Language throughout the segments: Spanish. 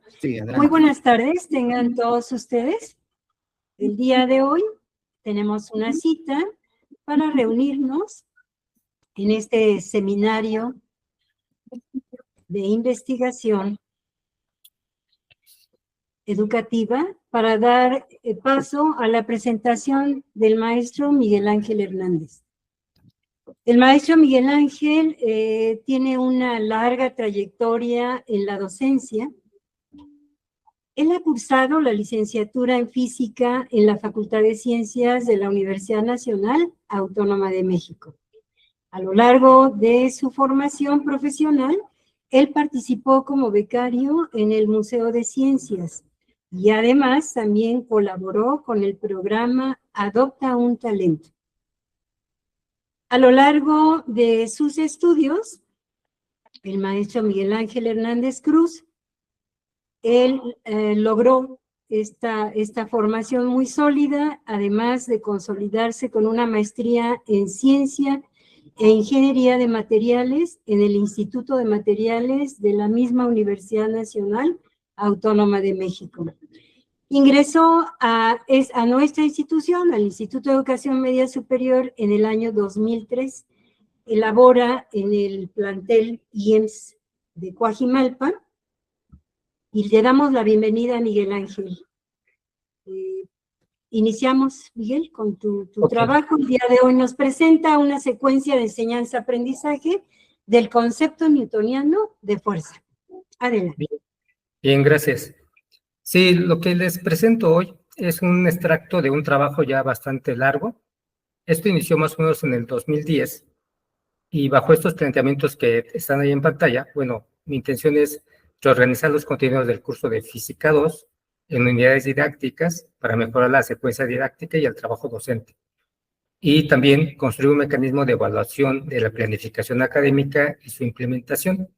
Sí, Muy adelante. buenas tardes, tengan todos ustedes. El día de hoy tenemos una cita para reunirnos en este seminario de investigación educativa para dar paso a la presentación del maestro Miguel Ángel Hernández. El maestro Miguel Ángel tiene una larga trayectoria en la docencia. Él ha cursado la licenciatura en física en la Facultad de Ciencias de la Universidad Nacional Autónoma de México. A lo largo de su formación profesional, él participó como becario en el Museo de Ciencias y además también colaboró con el programa Adopta un Talento. A lo largo de sus estudios, el maestro Miguel Ángel Hernández Cruz, él logró esta formación muy sólida, además de consolidarse con una maestría en ciencia e ingeniería de materiales en el Instituto de Materiales de la misma Universidad Nacional Autónoma de México. Ingresó a nuestra institución, al Instituto de Educación Media Superior, en el año 2003. Elabora en el plantel IEMS de Coajimalpa. Y le damos la bienvenida a Miguel Ángel. Iniciamos, Miguel, con tu trabajo. El día de hoy nos presenta una secuencia de enseñanza-aprendizaje del concepto newtoniano de fuerza. Adelante. Bien, gracias. Sí, lo que les presento hoy es un extracto de un trabajo ya bastante largo. Esto inició más o menos en el 2010 y bajo estos planteamientos que están ahí en pantalla, bueno, mi intención es reorganizar los contenidos del curso de Física 2 en unidades didácticas para mejorar la secuencia didáctica y el trabajo docente. Y también construir un mecanismo de evaluación de la planificación académica y su implementación,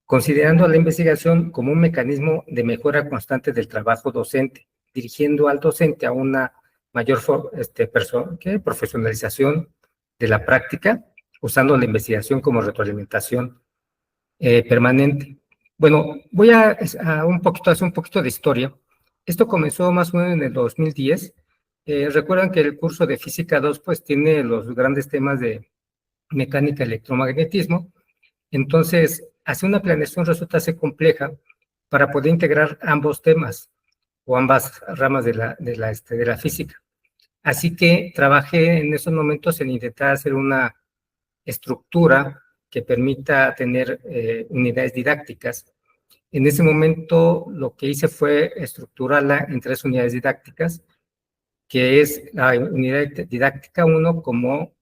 considerando la investigación como un mecanismo de mejora constante del trabajo docente, dirigiendo al docente a una mayor profesionalización de la práctica, usando la investigación como retroalimentación permanente. Bueno, voy a hacer un poquito de historia. Esto comenzó más o menos en el 2010. Recuerdan que el curso de Física 2 pues tiene los grandes temas de mecánica y electromagnetismo. Entonces, hacer una planeación resulta ser compleja para poder integrar ambos temas o ambas ramas de la física. Así que trabajé en esos momentos en intentar hacer una estructura que permita tener unidades didácticas. En ese momento lo que hice fue estructurarla en 3 unidades didácticas, que es la unidad didáctica 1 como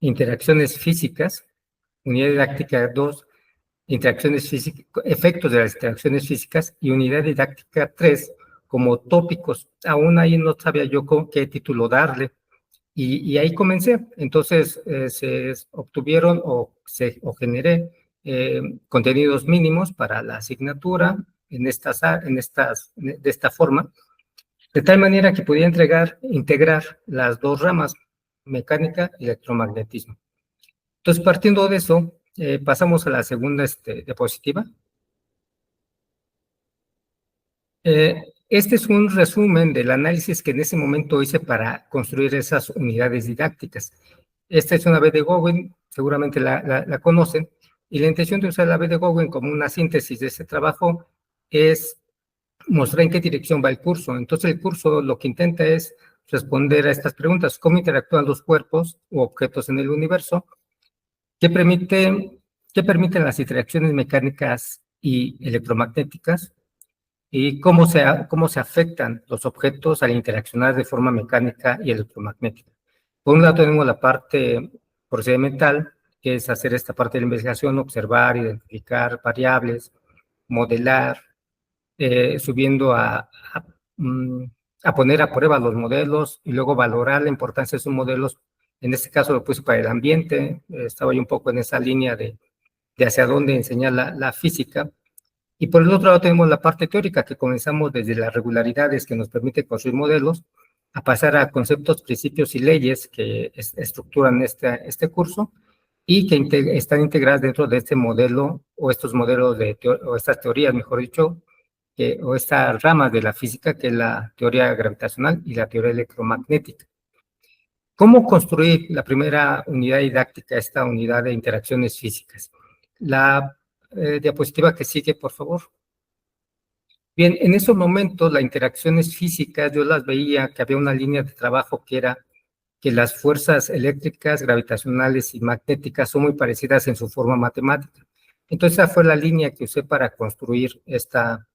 interacciones físicas, unidad didáctica 2, interacciones físicas, efectos de las interacciones físicas, y unidad didáctica 3 como tópicos. Aún ahí no sabía yo qué título darle, y ahí comencé. Entonces se obtuvieron o generé contenidos mínimos para la asignatura de esta forma, de tal manera que podía integrar las 2 ramas, mecánica y electromagnetismo. Entonces, partiendo de eso, pasamos a la segunda diapositiva. Este es un resumen del análisis que en ese momento hice para construir esas unidades didácticas. Esta es una B de Gowin, seguramente la conocen, y la intención de usar la B de Gowin como una síntesis de ese trabajo es mostrar en qué dirección va el curso. Entonces, el curso lo que intenta es responder a estas preguntas: ¿cómo interactúan los cuerpos u objetos en el universo? ¿Qué permiten las interacciones mecánicas y electromagnéticas? ¿Y cómo se afectan los objetos al interaccionar de forma mecánica y electromagnética? Por un lado tenemos la parte procedimental, que es hacer esta parte de la investigación, observar, identificar variables, modelar, subiendo a poner a prueba los modelos y luego valorar la importancia de esos modelos. En este caso lo puse para el ambiente. Estaba yo un poco en esa línea de hacia dónde enseñar la física. Y por el otro lado tenemos la parte teórica, que comenzamos desde las regularidades que nos permite construir modelos, a pasar a conceptos, principios y leyes que estructuran este curso, y que están integradas dentro de este modelo o estos modelos o estas teorías, mejor dicho, o estas ramas de la física, que es la teoría gravitacional y la teoría electromagnética. ¿Cómo construir la primera unidad didáctica, esta unidad de interacciones físicas? La diapositiva que sigue, por favor. Bien, en esos momentos las interacciones físicas yo las veía que había una línea de trabajo que era que las fuerzas eléctricas, gravitacionales y magnéticas son muy parecidas en su forma matemática. Entonces esa fue la línea que usé para construir esta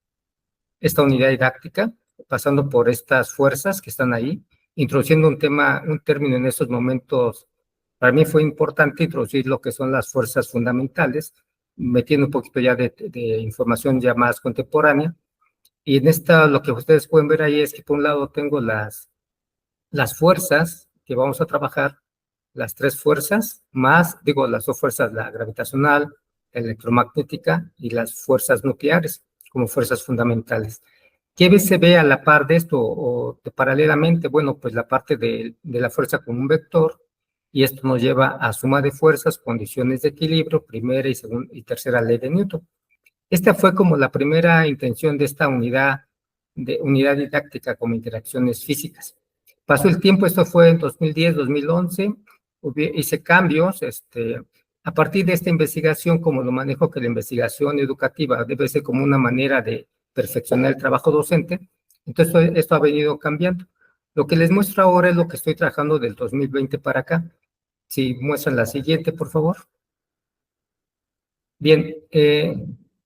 unidad didáctica, pasando por estas fuerzas que están ahí, introduciendo un término en estos momentos. Para mí fue importante introducir lo que son las fuerzas fundamentales, metiendo un poquito ya de información ya más contemporánea. Y en esta, lo que ustedes pueden ver ahí es que por un lado tengo las fuerzas que vamos a trabajar, las tres fuerzas, más, digo, las dos fuerzas, la gravitacional, la electromagnética y las fuerzas nucleares, como fuerzas fundamentales. ¿Qué se ve a la par de esto o paralelamente? Bueno, pues la parte de la fuerza con un vector, y esto nos lleva a suma de fuerzas, condiciones de equilibrio, primera y tercera ley de Newton. Esta fue como la primera intención de esta unidad didáctica como interacciones físicas. Pasó el tiempo, esto fue en 2010, 2011, hice cambios, a partir de esta investigación, como lo manejo que la investigación educativa debe ser como una manera de perfeccionar el trabajo docente, entonces esto ha venido cambiando. Lo que les muestro ahora es lo que estoy trabajando del 2020 para acá. Si muestran la siguiente, por favor. Bien,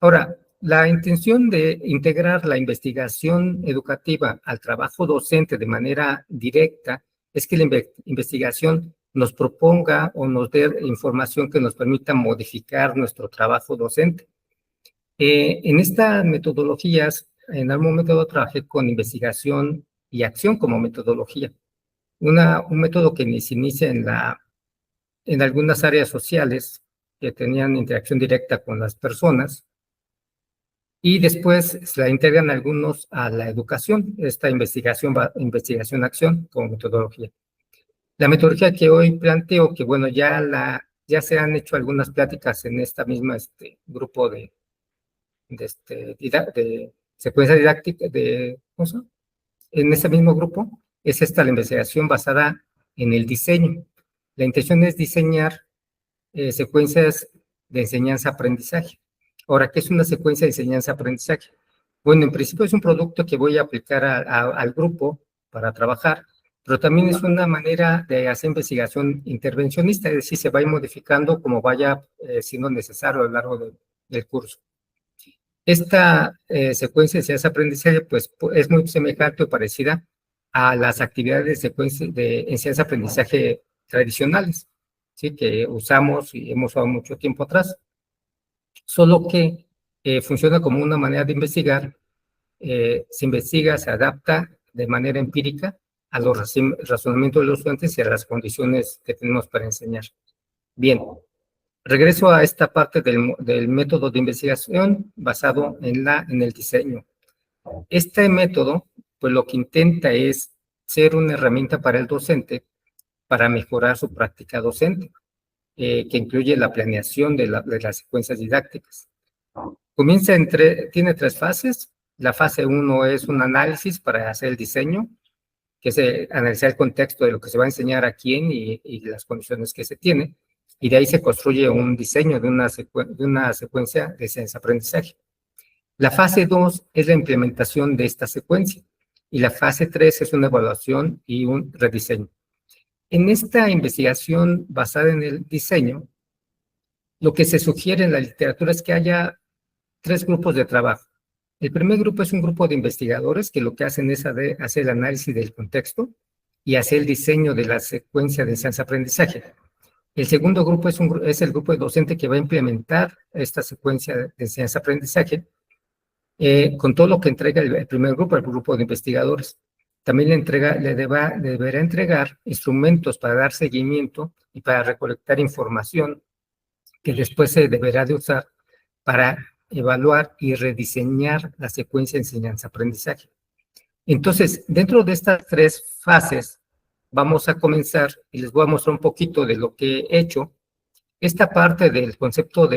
ahora, la intención de integrar la investigación educativa al trabajo docente de manera directa es que la investigación nos proponga o nos dé información que nos permita modificar nuestro trabajo docente. En estas metodologías, en algún momento trabajé con investigación y acción como metodología. Un método que se inicia en algunas áreas sociales que tenían interacción directa con las personas, y después se la integran algunos a la educación, esta investigación-acción como metodología. La metodología que hoy planteo, que bueno, ya se han hecho algunas pláticas en esta misma grupo de secuencia didáctica, en ese mismo grupo, es esta la investigación basada en el diseño. La intención es diseñar secuencias de enseñanza-aprendizaje. Ahora, ¿qué es una secuencia de enseñanza-aprendizaje? Bueno, en principio es un producto que voy a aplicar al grupo para trabajar, pero también es una manera de hacer investigación intervencionista, es decir, se va a ir modificando como vaya siendo necesario a lo largo del curso. Esta secuencia de enseñanza-aprendizaje pues, es muy semejante o parecida a las actividades de enseñanza-aprendizaje tradicionales, ¿sí? Que usamos y hemos usado mucho tiempo atrás, solo que funciona como una manera de investigar, se investiga, se adapta de manera empírica a los razonamientos de los estudiantes y a las condiciones que tenemos para enseñar. Bien, regreso a esta parte del método de investigación basado en el diseño. Este método, pues lo que intenta es ser una herramienta para el docente para mejorar su práctica docente, que incluye la planeación de las secuencias didácticas. Tiene tres fases. La fase 1 es un análisis para hacer el diseño, que es analizar el contexto de lo que se va a enseñar a quién y las condiciones que se tiene, y de ahí se construye un diseño de una secuencia de enseñanza-aprendizaje. La fase 2 es la implementación de esta secuencia, y la fase 3 es una evaluación y un rediseño. En esta investigación basada en el diseño, lo que se sugiere en la literatura es que haya tres grupos de trabajo. El primer grupo es un grupo de investigadores que lo que hacen es hacer el análisis del contexto y hacer el diseño de la secuencia de enseñanza-aprendizaje. El segundo grupo es el grupo de docente que va a implementar esta secuencia de enseñanza-aprendizaje con todo lo que entrega el primer grupo, el grupo de investigadores. También le deberá entregar instrumentos para dar seguimiento y para recolectar información que después se deberá de usar para evaluar y rediseñar la secuencia de enseñanza-aprendizaje. Entonces, dentro de estas tres fases, vamos a comenzar y les voy a mostrar un poquito de lo que he hecho Esta parte del concepto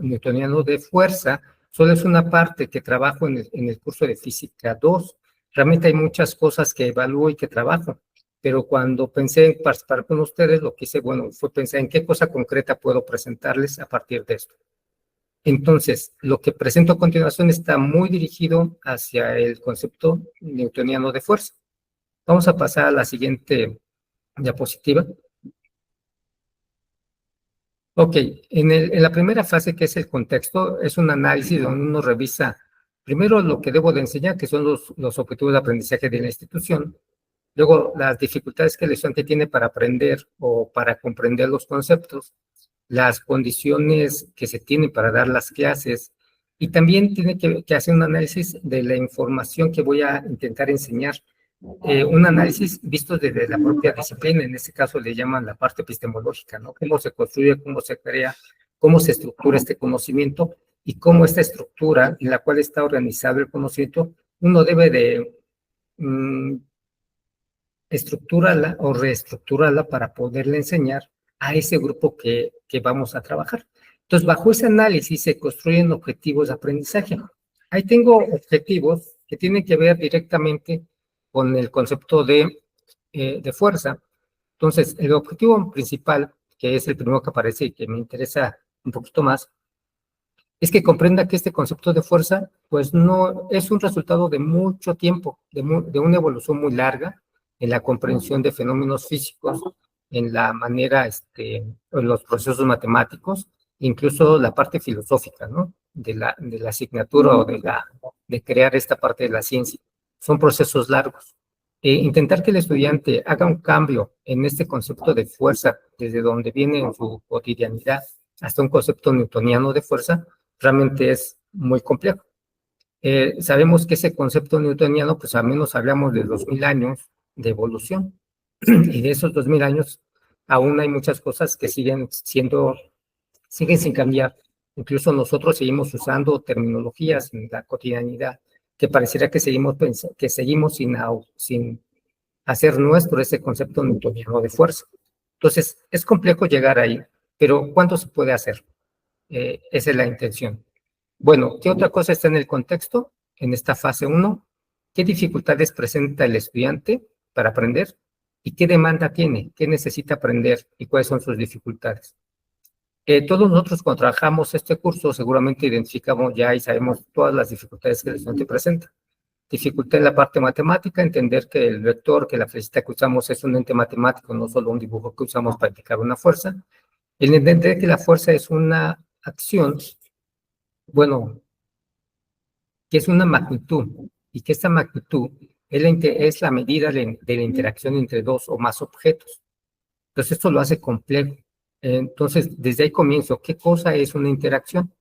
newtoniano de fuerza solo es una parte que trabajo en el curso de Física 2. Realmente hay muchas cosas que evalúo y que trabajo, pero cuando pensé en participar con ustedes, lo que hice, bueno, fue pensar en qué cosa concreta puedo presentarles a partir de esto. Entonces, lo que presento a continuación está muy dirigido hacia el concepto newtoniano de fuerza. Vamos a pasar a la siguiente diapositiva. Ok, en la primera fase, que es el contexto, es un análisis donde uno revisa primero lo que debo de enseñar, que son los objetivos de aprendizaje de la institución, luego las dificultades que el estudiante tiene para aprender o para comprender los conceptos, las condiciones que se tienen para dar las clases, y también tiene que hacer un análisis de la información que voy a intentar enseñar. Un análisis visto desde la propia disciplina, en este caso le llaman la parte epistemológica, ¿no? Cómo se construye, cómo se crea, cómo se estructura este conocimiento y cómo esta estructura en la cual está organizado el conocimiento, uno debe de estructurarla o reestructurarla para poderle enseñar a ese grupo que vamos a trabajar. Entonces, bajo ese análisis se construyen objetivos de aprendizaje. Ahí tengo objetivos que tienen que ver directamente con el concepto de fuerza. Entonces, el objetivo principal, que es el primero que aparece y que me interesa un poquito más, es que comprenda que este concepto de fuerza, pues no es un resultado de mucho tiempo, de una evolución muy larga en la comprensión de fenómenos físicos, en la manera, en los procesos matemáticos, incluso la parte filosófica, ¿no? De la asignatura o de crear esta parte de la ciencia. Son procesos largos. Intentar que el estudiante haga un cambio en este concepto de fuerza, desde donde viene en su cotidianidad, hasta un concepto newtoniano de fuerza, realmente es muy complejo. Sabemos que ese concepto newtoniano, pues al menos hablamos de 2000 años de evolución, y de esos 2000 años aún hay muchas cosas que siguen sin cambiar. Incluso nosotros seguimos usando terminologías en la cotidianidad que pareciera que seguimos sin hacer nuestro ese concepto newtoniano de fuerza. Entonces, es complejo llegar ahí, pero ¿cuánto se puede hacer? Esa es la intención. Bueno, ¿qué otra cosa está en el contexto? En esta fase 1, ¿qué dificultades presenta el estudiante para aprender? ¿Y qué demanda tiene? ¿Qué necesita aprender? ¿Y cuáles son sus dificultades? Todos nosotros cuando trabajamos este curso seguramente identificamos ya y sabemos todas las dificultades que el estudiante presenta. Dificultad en la parte matemática, entender que el vector, que la flechita que usamos es un ente matemático, no solo un dibujo que usamos para indicar una fuerza. El entender que la fuerza es una acción, bueno, que es una magnitud, y que esta magnitud es la medida de la interacción entre dos o más objetos. Entonces, esto lo hace complejo. Entonces, desde ahí comienzo, ¿qué cosa es una interacción?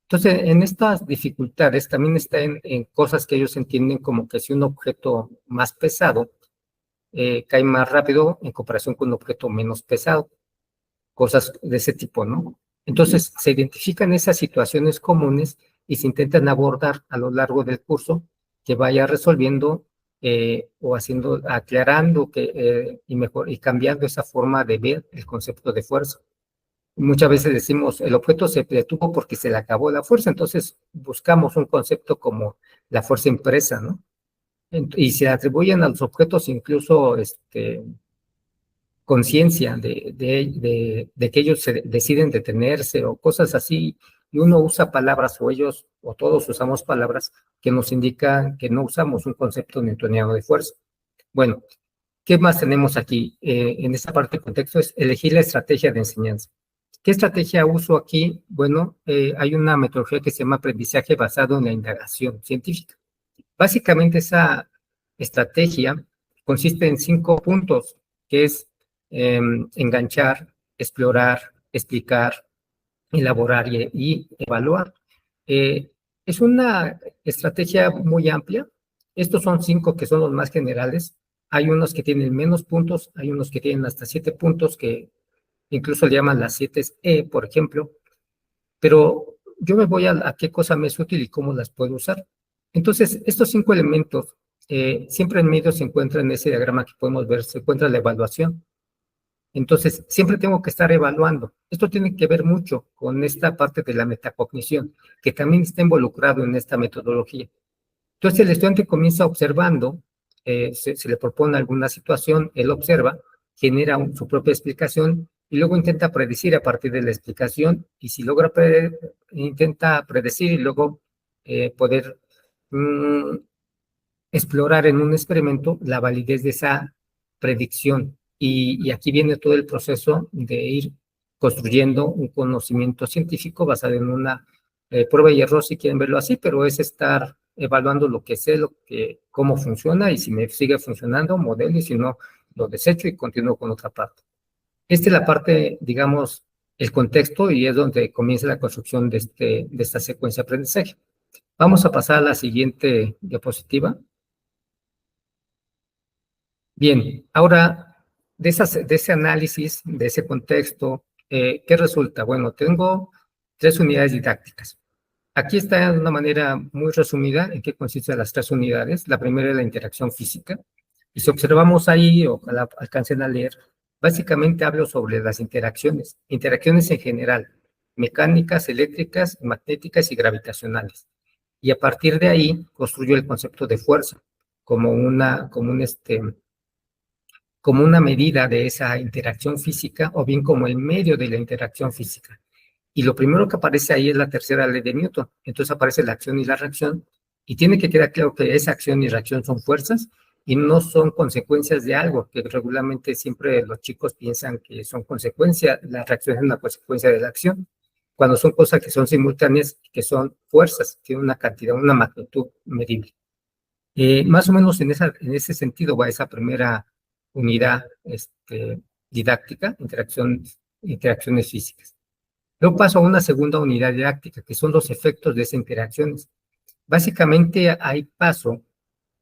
Entonces, en estas dificultades también está en cosas que ellos entienden como que si un objeto más pesado cae más rápido en comparación con un objeto menos pesado, cosas de ese tipo, ¿no? Entonces, se identifican esas situaciones comunes y se intentan abordar a lo largo del curso que vaya resolviendo o aclarando y cambiando esa forma de ver el concepto de fuerza. Muchas veces decimos, el objeto se detuvo porque se le acabó la fuerza, entonces buscamos un concepto como la fuerza impresa, ¿no? Y se atribuyen a los objetos incluso conciencia de que ellos deciden detenerse o cosas así, y uno usa palabras o ellos o todos usamos palabras que nos indican que no usamos un concepto newtoniano de fuerza. Bueno, ¿qué más tenemos aquí? En esta parte de contexto es elegir la estrategia de enseñanza. ¿Qué estrategia uso aquí? Bueno, hay una metodología que se llama aprendizaje basado en la indagación científica. Básicamente esa estrategia consiste en 5 puntos, que es enganchar, explorar, explicar, elaborar y evaluar. Es una estrategia muy amplia. Estos son 5 que son los más generales. Hay unos que tienen menos puntos, hay unos que tienen hasta 7 puntos, que incluso le llaman las 7E, por ejemplo. Pero yo me voy a qué cosa me es útil y cómo las puedo usar. Entonces, estos 5 elementos, siempre en medio se encuentra en ese diagrama que podemos ver, se encuentra la evaluación. Entonces, siempre tengo que estar evaluando. Esto tiene que ver mucho con esta parte de la metacognición, que también está involucrado en esta metodología. Entonces, el estudiante comienza observando, se le propone alguna situación, él observa, genera su propia explicación y luego intenta predecir a partir de la explicación, y si logra intenta predecir y luego poder explorar en un experimento la validez de esa predicción. Y aquí viene todo el proceso de ir construyendo un conocimiento científico basado en una prueba y error, si quieren verlo así, pero es estar evaluando lo que sé, cómo funciona, y si me sigue funcionando, modelo, y si no, lo desecho y continúo con otra parte. Esta es la parte, digamos, el contexto, y es donde comienza la construcción de esta secuencia de aprendizaje. Vamos a pasar a la siguiente diapositiva. Bien, ahora, de ese análisis, de ese contexto, ¿qué resulta? Bueno, tengo 3 unidades didácticas. Aquí está de una manera muy resumida en qué consisten las 3 unidades. La primera es la interacción física. Y si observamos ahí, ojalá alcancen a leer, básicamente hablo sobre las interacciones en general, mecánicas, eléctricas, magnéticas y gravitacionales. Y a partir de ahí construyo el concepto de fuerza como una medida de esa interacción física, o bien como el medio de la interacción física. Y lo primero que aparece ahí es la tercera ley de Newton. Entonces aparece la acción y la reacción, y tiene que quedar claro que esa acción y reacción son fuerzas y no son consecuencias de algo, que regularmente siempre los chicos piensan que son consecuencias, la reacción es una consecuencia de la acción, cuando son cosas que son simultáneas, que son fuerzas, tienen una cantidad, una magnitud medible. Más o menos en ese sentido va esa primera unidad didáctica, interacciones físicas. Luego paso a una segunda unidad didáctica, que son los efectos de esas interacciones. Básicamente ahí paso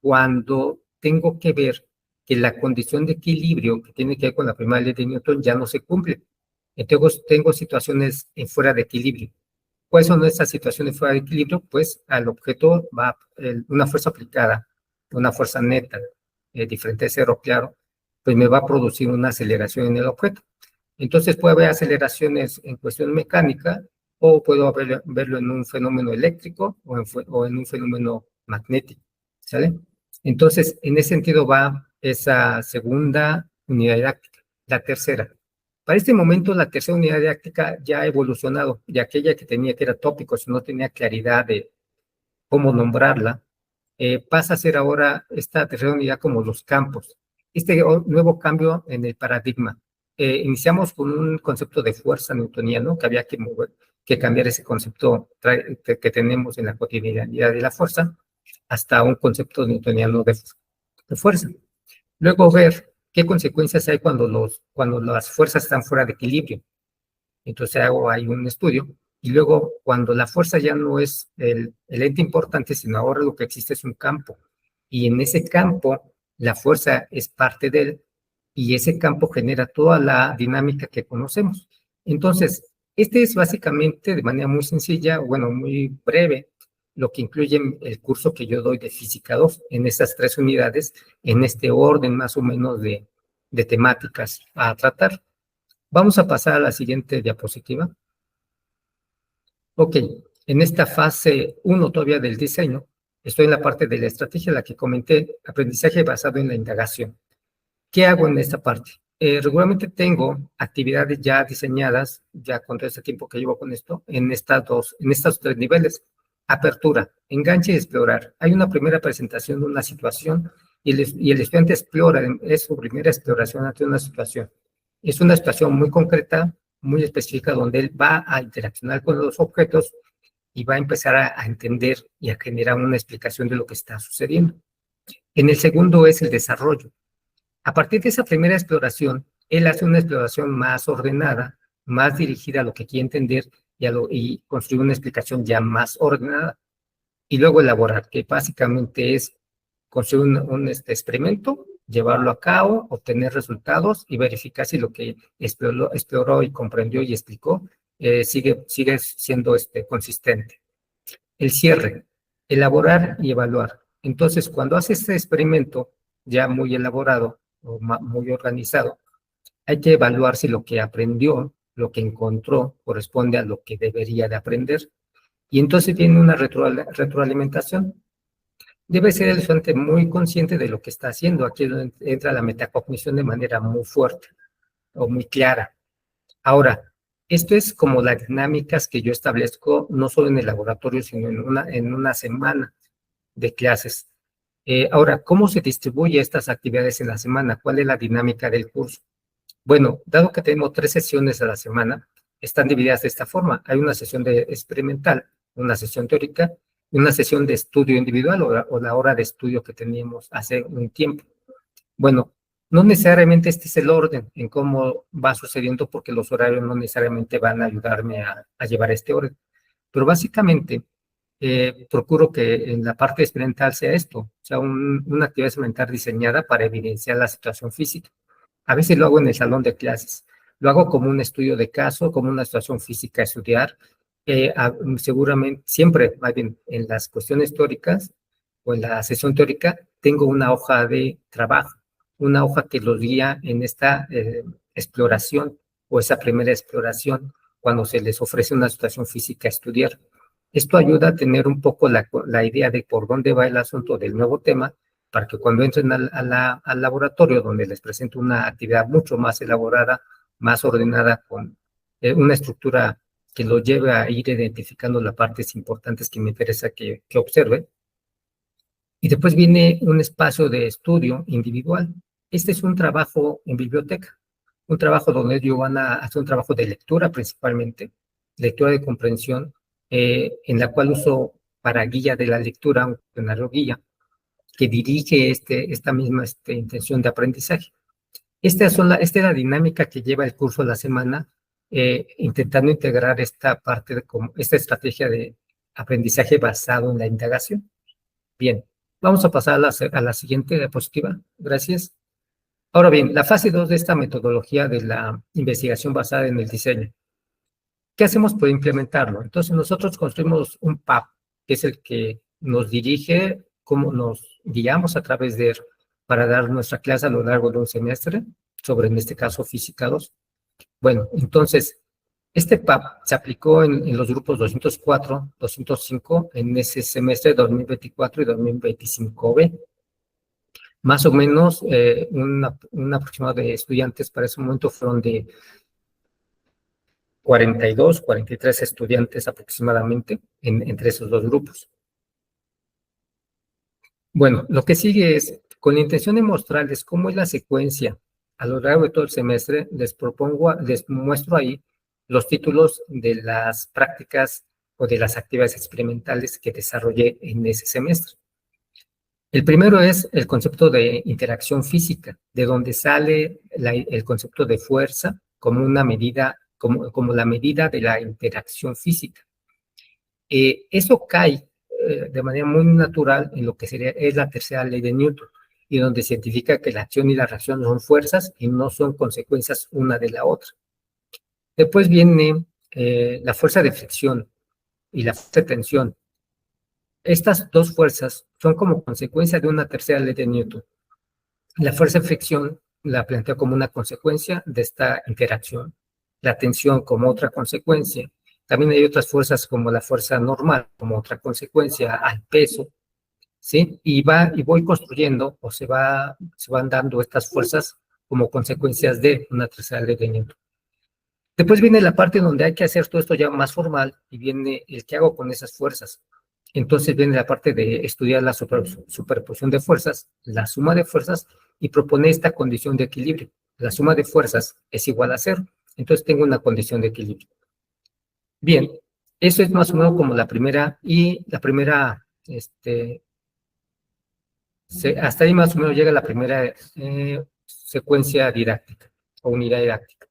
cuando tengo que ver que la condición de equilibrio que tiene que ver con la primera ley de Newton ya no se cumple. Entonces tengo situaciones fuera de equilibrio. ¿Cuáles son estas situaciones fuera de equilibrio? Pues al objeto va una fuerza aplicada, una fuerza neta, diferente de cero, claro, pues me va a producir una aceleración en el objeto. Entonces puede haber aceleraciones en cuestión mecánica, o puedo verlo en un fenómeno eléctrico o en un fenómeno magnético, ¿sale? Entonces, en ese sentido va esa segunda unidad didáctica. La tercera. Para este momento, la tercera unidad didáctica ya ha evolucionado, y aquella que tenía que era tópico, si no tenía claridad de cómo nombrarla, pasa a ser ahora esta tercera unidad como los campos. Este nuevo cambio en el paradigma. Iniciamos con un concepto de fuerza newtoniano, que había que cambiar ese concepto que tenemos en la cotidianidad de la fuerza, hasta un concepto newtoniano de fuerza. Luego ver qué consecuencias hay cuando las fuerzas están fuera de equilibrio. Entonces hago ahí un estudio, y luego cuando la fuerza ya no es el ente importante, sino ahora lo que existe es un campo, y en ese campo la fuerza es parte de él, y ese campo genera toda la dinámica que conocemos. Entonces, este es básicamente, de manera muy sencilla, bueno, muy breve, lo que incluye el curso que yo doy de Física 2, en estas 3 unidades, en este orden más o menos de temáticas a tratar. Vamos a pasar a la siguiente diapositiva. Ok, en esta fase 1 todavía del diseño, estoy en la parte de la estrategia, la que comenté, aprendizaje basado en la indagación. ¿Qué hago en esta parte? Regularmente tengo actividades ya diseñadas, ya con todo este tiempo que llevo con esto, en estos 3 niveles. Apertura, enganche y explorar. Hay una primera presentación de una situación, y el estudiante explora, es su primera exploración ante una situación. Es una situación muy concreta, muy específica, donde él va a interaccionar con los objetos y va a empezar a entender y a generar una explicación de lo que está sucediendo. En el segundo es el desarrollo. A partir de esa primera exploración, él hace una exploración más ordenada, más dirigida a lo que quiere entender, y construir una explicación ya más ordenada. Y luego elaborar, que básicamente es construir un experimento, llevarlo a cabo, obtener resultados y verificar si lo que exploró y comprendió y explicó sigue siendo consistente. El cierre, elaborar y evaluar. Entonces, cuando hace este experimento ya muy elaborado o muy organizado, hay que evaluar si lo que aprendió, lo que encontró, corresponde a lo que debería de aprender. Y entonces viene una retroalimentación. Debe ser el estudiante muy consciente de lo que está haciendo. Aquí es donde entra la metacognición de manera muy fuerte o muy clara. Ahora, esto es como las dinámicas que yo establezco, no solo en el laboratorio, sino en una semana de clases. Ahora, ¿cómo se distribuye estas actividades en la semana? ¿Cuál es la dinámica del curso? Bueno, dado que tenemos 3 sesiones a la semana, están divididas de esta forma. Hay una sesión de experimental, una sesión teórica y una sesión de estudio individual o la hora de estudio que teníamos hace un tiempo. Bueno, no necesariamente este es el orden en cómo va sucediendo porque los horarios no necesariamente van a ayudarme a llevar este orden. Pero básicamente procuro que en la parte experimental sea esto, o sea, una actividad experimental diseñada para evidenciar la situación física. A veces lo hago en el salón de clases, lo hago como un estudio de caso, como una situación física a estudiar, seguramente, siempre, más bien, en las cuestiones teóricas o en la sesión teórica, tengo una hoja de trabajo, una hoja que los guía en esta exploración o esa primera exploración cuando se les ofrece una situación física a estudiar. Esto ayuda a tener un poco la idea de por dónde va el asunto del nuevo tema, para que cuando entren al laboratorio, donde les presento una actividad mucho más elaborada, más ordenada, con una estructura que los lleve a ir identificando las partes importantes que me interesa que observen. Y después viene un espacio de estudio individual. Este es un trabajo en biblioteca, un trabajo donde ellos van a hacer un trabajo de lectura principalmente, lectura de comprensión, en la cual uso para guía de la lectura un cuestionario guía que dirige esta misma intención de aprendizaje. Esta es la dinámica que lleva el curso a la semana, intentando integrar esta parte, esta estrategia de aprendizaje basado en la indagación. Bien, vamos a pasar a la siguiente diapositiva. Gracias. Ahora bien, la fase 2 de esta metodología de la investigación basada en el diseño. ¿Qué hacemos para implementarlo? Entonces, nosotros construimos un PAP, que es el que nos dirige, cómo nos guiamos a través de él para dar nuestra clase a lo largo de un semestre, sobre, en este caso, Física 2. Bueno, entonces, este PAP se aplicó en los grupos 204, 205, en ese semestre 2024 y 2025B. Más o menos, un aproximado de estudiantes para ese momento fueron de 42, 43 estudiantes aproximadamente entre esos dos grupos. Bueno, lo que sigue es, con la intención de mostrarles cómo es la secuencia a lo largo de todo el semestre, les muestro ahí los títulos de las prácticas o de las actividades experimentales que desarrollé en ese semestre. El primero es el concepto de interacción física, de donde sale el concepto de fuerza como una medida, como la medida de la interacción física. Eso cae de manera muy natural en lo que es la tercera ley de Newton, y donde se identifica que la acción y la reacción son fuerzas y no son consecuencias una de la otra. Después viene la fuerza de fricción y la fuerza de tensión. Estas dos fuerzas son como consecuencia de una tercera ley de Newton. La fuerza de fricción la planteo como una consecuencia de esta interacción, la tensión como otra consecuencia. También hay otras fuerzas como la fuerza normal, como otra consecuencia al peso, ¿sí? Y voy construyendo o se van dando estas fuerzas como consecuencias de una tercera ley de Newton. Después viene la parte donde hay que hacer todo esto ya más formal y viene el que hago con esas fuerzas. Entonces viene la parte de estudiar la superposición de fuerzas, la suma de fuerzas y proponer esta condición de equilibrio. La suma de fuerzas es igual a 0, entonces tengo una condición de equilibrio. Bien, eso es más o menos como la primera, hasta ahí más o menos llega la primera secuencia didáctica o unidad didáctica.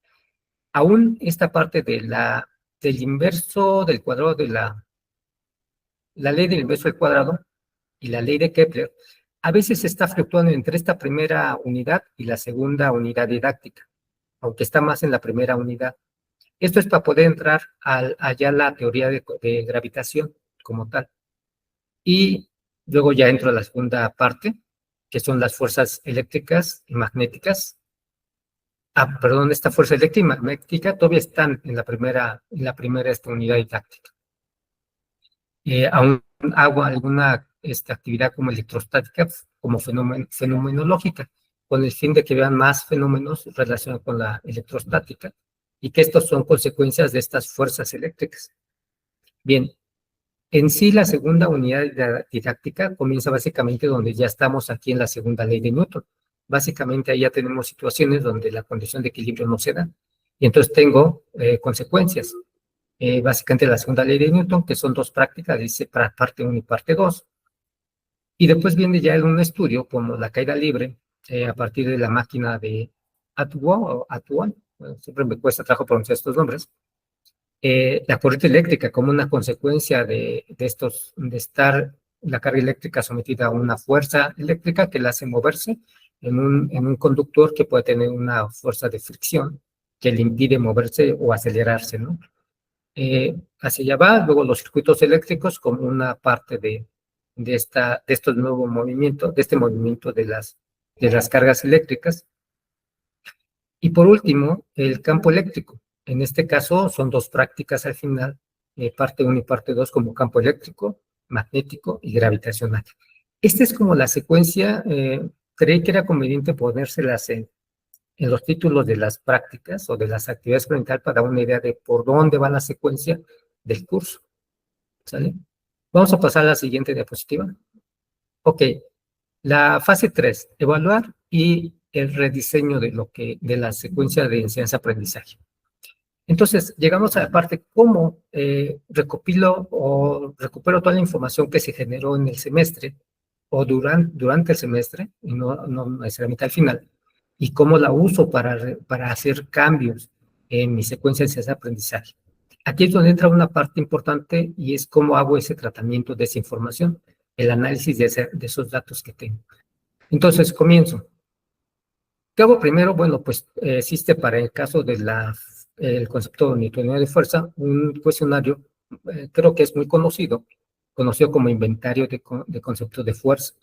Aún esta parte del inverso del cuadrado de la ley del inverso del cuadrado y la ley de Kepler, a veces está fluctuando entre esta primera unidad y la segunda unidad didáctica, aunque está más en la primera unidad. Esto es para poder entrar allá a la teoría de gravitación como tal. Y luego ya entro a la segunda parte, que son las fuerzas eléctricas y magnéticas. perdón, esta fuerza eléctrica y magnética todavía están en la primera unidad didáctica. Aún hago alguna actividad como electrostática, como fenomenológica, con el fin de que vean más fenómenos relacionados con la electrostática y que estos son consecuencias de estas fuerzas eléctricas. Bien, en sí la segunda unidad didáctica comienza básicamente donde ya estamos aquí en la segunda ley de Newton. Básicamente ahí ya tenemos situaciones donde la condición de equilibrio no se da y entonces tengo consecuencias. Básicamente la segunda ley de Newton, que son dos prácticas, dice para parte 1 y parte 2. Y después viene ya un estudio como la caída libre, a partir de la máquina de Atwood, siempre me cuesta trabajo pronunciar estos nombres, la corriente eléctrica como una consecuencia de estar la carga eléctrica sometida a una fuerza eléctrica que la hace moverse en un conductor que puede tener una fuerza de fricción que le impide moverse o acelerarse, ¿no? Hacia allá va, luego los circuitos eléctricos como una parte de estos nuevos movimientos, de este movimiento de las cargas eléctricas. Y por último, el campo eléctrico. En este caso son dos prácticas al final, parte 1 y parte 2 como campo eléctrico, magnético y gravitacional. Esta es como la secuencia, creí que era conveniente ponérselas en los títulos de las prácticas o de las actividades experimentales para dar una idea de por dónde va la secuencia del curso. ¿Sale? Vamos a pasar a la siguiente diapositiva. Ok, la fase 3, evaluar y el rediseño de la secuencia de enseñanza-aprendizaje. Entonces, llegamos a la parte cómo recopilo o recupero toda la información que se generó en el semestre o durante el semestre, y no necesariamente al final, y cómo la uso para hacer cambios en mi secuencia de enseñanza-aprendizaje. Aquí es donde entra una parte importante y es cómo hago ese tratamiento de esa información, el análisis de esos datos que tengo. Entonces, comienzo. ¿Qué hago primero? Bueno, pues existe para el caso del concepto newtoniano de fuerza un cuestionario, creo que es muy conocido como inventario de conceptos de fuerza.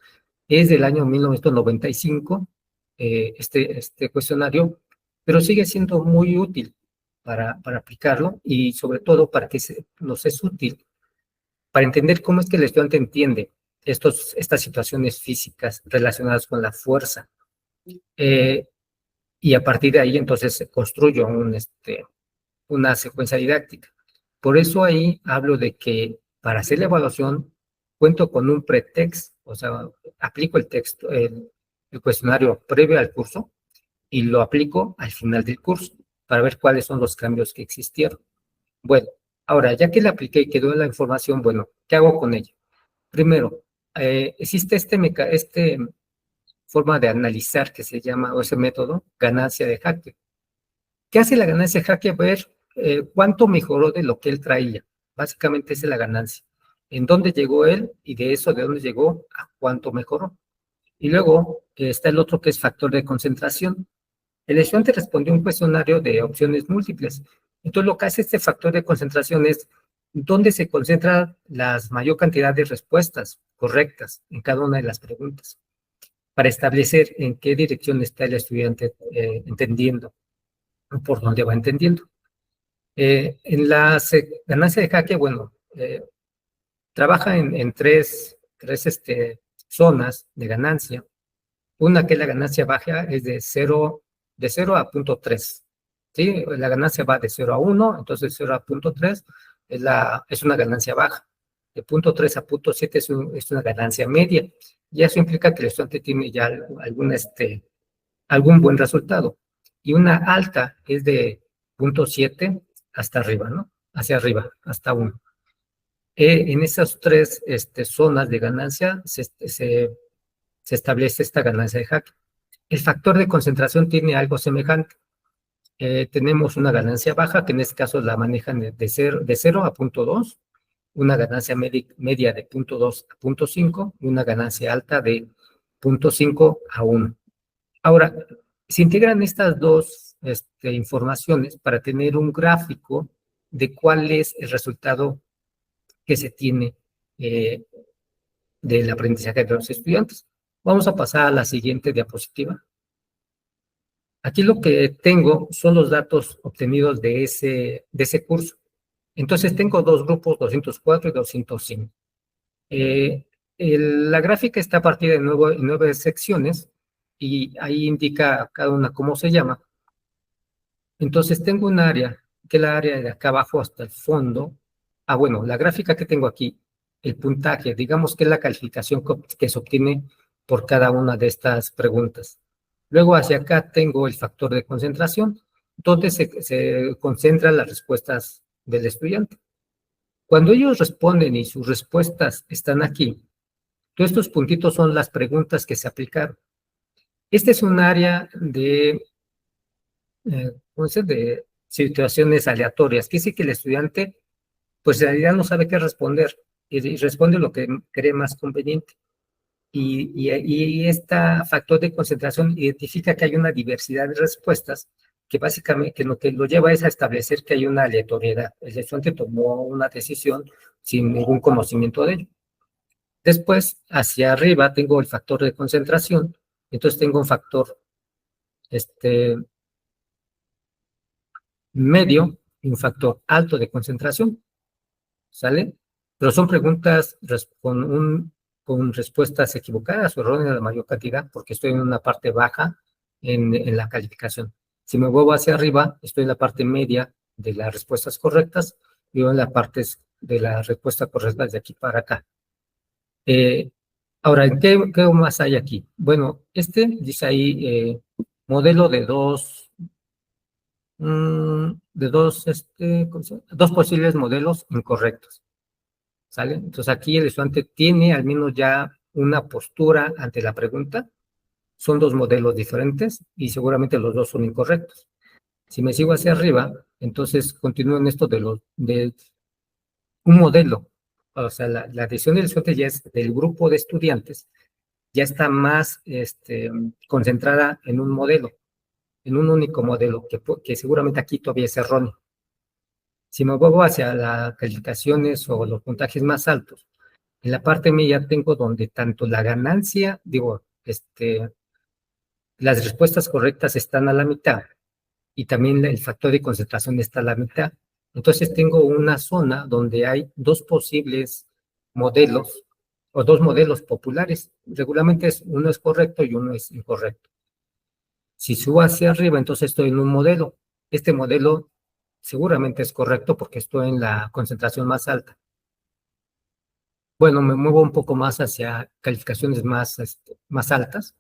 Es del año 1995, este cuestionario, pero sigue siendo muy útil para aplicarlo y sobre todo para que nos es útil para entender cómo es que el estudiante entiende estas situaciones físicas relacionadas con la fuerza. Y a partir de ahí entonces se construye una secuencia didáctica. Por eso ahí hablo de que para hacer la evaluación cuento con un pretexto, o sea, aplico el texto, el cuestionario previo al curso y lo aplico al final del curso para ver cuáles son los cambios que existieron. Bueno, ahora ya que le apliqué y quedó la información, bueno, ¿qué hago con ella? Primero, existe este forma de analizar que se llama, o ese método, ganancia de Hackett. ¿Qué hace la ganancia de Hackett? Ver cuánto mejoró de lo que él traía. Básicamente esa es la ganancia. En dónde llegó él y de eso, de dónde llegó, a cuánto mejoró. Y luego está el otro que es factor de concentración. El estudiante respondió un cuestionario de opciones múltiples. Entonces lo que hace este factor de concentración es dónde se concentra la mayor cantidad de respuestas correctas en cada una de las preguntas, para establecer en qué dirección está el estudiante entendiendo, por dónde va entendiendo. En la ganancia de Hackett, bueno, trabaja en tres zonas de ganancia. Una que es la ganancia baja es de 0 a 0.3. ¿Sí? La ganancia va de 0 a 1, entonces 0 a 0.3 es una ganancia baja. De 0.3 a 0.7 es una ganancia media. Y eso implica que el estudiante tiene ya algún buen resultado. Y una alta es de 0.7 hasta arriba, ¿no? Hacia arriba, hasta 1. En esas tres zonas de ganancia se establece esta ganancia de Hackett. El factor de concentración tiene algo semejante. Tenemos una ganancia baja, que en este caso la manejan de 0 a 0.2, una ganancia media de 0.2 a 0.5 y una ganancia alta de 0.5 a 1. Ahora, se integran estas dos informaciones para tener un gráfico de cuál es el resultado que se tiene del aprendizaje de los estudiantes. Vamos a pasar a la siguiente diapositiva. Aquí lo que tengo son los datos obtenidos de ese curso. Entonces tengo dos grupos, 204 y 205. La gráfica está partida en 9 secciones y ahí indica cada una cómo se llama. Entonces tengo un área, que es la área de acá abajo hasta el fondo. Bueno, la gráfica que tengo aquí, el puntaje, digamos que es la calificación que se obtiene por cada una de estas preguntas. Luego hacia acá tengo el factor de concentración, donde se concentran las respuestas del estudiante. Cuando ellos responden y sus respuestas están aquí, todos estos puntitos son las preguntas que se aplicaron. Este es un área de de situaciones aleatorias, que dice que el estudiante, pues en realidad no sabe qué responder y responde lo que cree más conveniente. Y este factor de concentración identifica que hay una diversidad de respuestas que básicamente lo que lo lleva es a establecer que hay una aleatoriedad. El estudiante tomó una decisión sin ningún conocimiento de ello. Después, hacia arriba, tengo el factor de concentración. Entonces tengo un factor medio y un factor alto de concentración, ¿sale? Pero son preguntas con respuestas equivocadas o erróneas la mayor cantidad, porque estoy en una parte baja en la calificación. Si me muevo hacia arriba, estoy en la parte media de las respuestas correctas y en la parte de las respuestas correctas de aquí para acá. Ahora, ¿qué más hay aquí? Bueno, dice ahí modelo de dos posibles modelos incorrectos, ¿sale? Entonces aquí el estudiante tiene al menos ya una postura ante la pregunta. Son dos modelos diferentes y seguramente los dos son incorrectos. Si me sigo hacia arriba, entonces continúo en esto de un modelo. O sea, la decisión del estudiante ya es del grupo de estudiantes, ya está más concentrada en un modelo, en un único modelo, que seguramente aquí todavía es erróneo. Si me muevo hacia las calificaciones o los puntajes más altos, en la parte media tengo donde tanto la ganancia, las respuestas correctas están a la mitad y también el factor de concentración está a la mitad. Entonces tengo una zona donde hay dos posibles modelos o dos modelos populares. Regularmente uno es correcto y uno es incorrecto. Si subo hacia arriba, entonces estoy en un modelo. Este modelo seguramente es correcto porque estoy en la concentración más alta. Bueno, me muevo un poco más hacia calificaciones más altas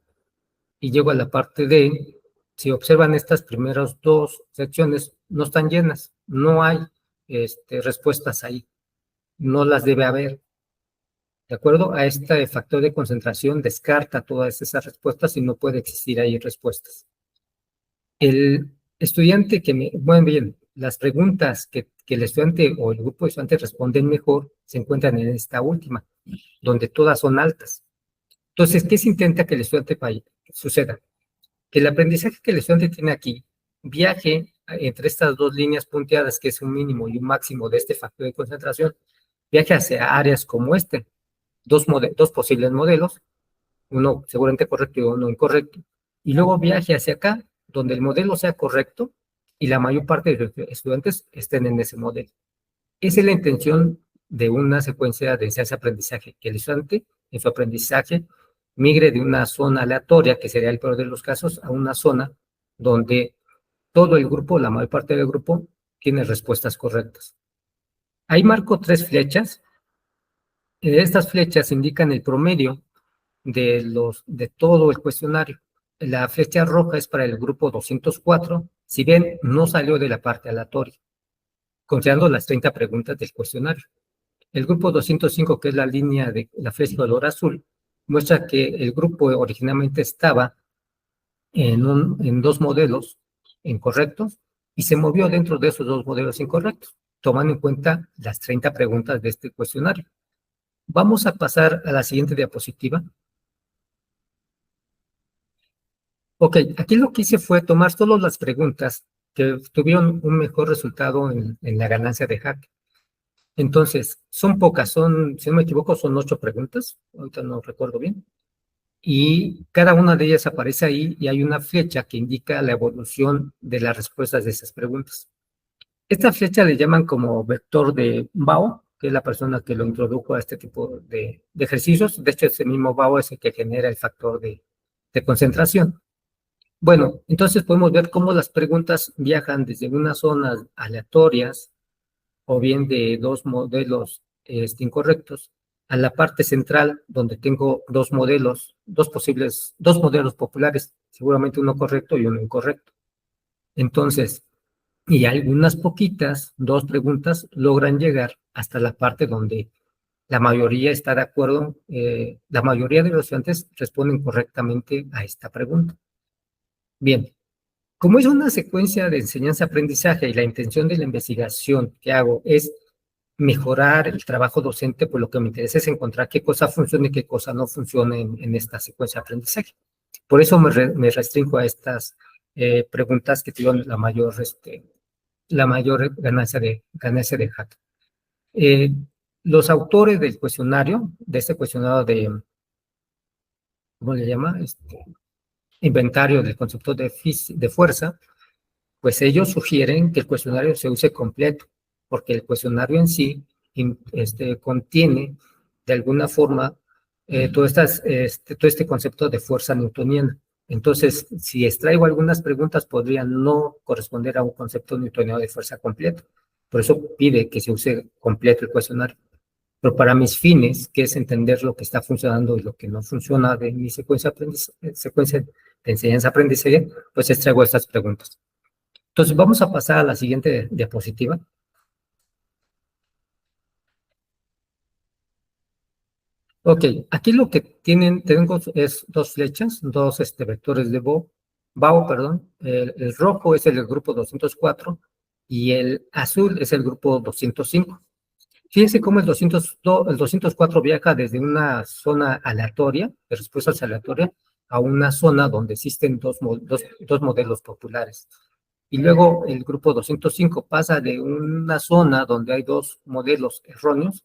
y llego a la parte de, si observan estas primeras dos secciones, no están llenas, no hay respuestas ahí, no las debe haber. De acuerdo a este factor de concentración, descarta todas esas respuestas y no puede existir ahí respuestas. El estudiante bueno, bien, las preguntas que el estudiante o el grupo de estudiantes responden mejor se encuentran en esta última, donde todas son altas. Entonces, ¿qué se intenta que el estudiante suceda? Que el aprendizaje que el estudiante tiene aquí viaje entre estas dos líneas punteadas, que es un mínimo y un máximo de este factor de concentración, viaje hacia áreas como dos posibles modelos, uno seguramente correcto y uno incorrecto, y luego viaje hacia acá, donde el modelo sea correcto y la mayor parte de los estudiantes estén en ese modelo. Esa es la intención de una secuencia de enseñanza-aprendizaje, que el estudiante en su aprendizaje migre de una zona aleatoria, que sería el peor de los casos, a una zona donde todo el grupo, la mayor parte del grupo, tiene respuestas correctas. Ahí marco 3 flechas. Estas flechas indican el promedio de todo el cuestionario. La flecha roja es para el grupo 204, si bien no salió de la parte aleatoria, considerando las 30 preguntas del cuestionario. El grupo 205, que es la línea de la flecha color azul, muestra que el grupo originalmente estaba en dos modelos incorrectos y se movió dentro de esos dos modelos incorrectos, tomando en cuenta las 30 preguntas de este cuestionario. Vamos a pasar a la siguiente diapositiva. Ok, aquí lo que hice fue tomar solo las preguntas que tuvieron un mejor resultado en la ganancia de Hack. Entonces, son pocas, si no me equivoco, son 8 preguntas, ahorita no recuerdo bien. y cada una de ellas aparece ahí y hay una flecha que indica la evolución de las respuestas de esas preguntas. Esta flecha le llaman como vector de Bao, que es la persona que lo introdujo a este tipo de ejercicios. De hecho, ese mismo Bao es el que genera el factor de concentración. Bueno, entonces podemos ver cómo las preguntas viajan desde unas zonas aleatorias o bien de dos modelos incorrectos a la parte central donde tengo dos modelos, dos modelos populares, seguramente uno correcto y uno incorrecto. Entonces, y algunas poquitas, dos preguntas, logran llegar hasta la parte donde la mayoría está de acuerdo, la mayoría de los estudiantes responden correctamente a esta pregunta. Bien, como es una secuencia de enseñanza-aprendizaje y la intención de la investigación que hago es mejorar el trabajo docente, pues lo que me interesa es encontrar qué cosa funciona y qué cosa no funciona en esta secuencia de aprendizaje. Por eso me restringo a estas preguntas que tienen la mayor ganancia de hack. Los autores del cuestionario, de este cuestionario ¿cómo le llama? Inventario del concepto de fuerza, pues ellos sugieren que el cuestionario se use completo, porque el cuestionario en sí contiene de alguna forma todo este concepto de fuerza newtoniana. Entonces, si extraigo algunas preguntas, podrían no corresponder a un concepto newtoniano de fuerza completo. Por eso pide que se use completo el cuestionario. Pero para mis fines, que es entender lo que está funcionando y lo que no funciona de mi secuencia de enseñanza-aprendizaje, pues extraigo estas preguntas. Entonces, vamos a pasar a la siguiente diapositiva. Ok, aquí lo que tengo es dos flechas, dos vectores de Bao, perdón. El rojo es el grupo 204 y el azul es el grupo 205. Fíjense cómo el 204 viaja desde una zona aleatoria, de respuestas aleatorias, a una zona donde existen dos modelos populares. Y luego el grupo 205 pasa de una zona donde hay dos modelos erróneos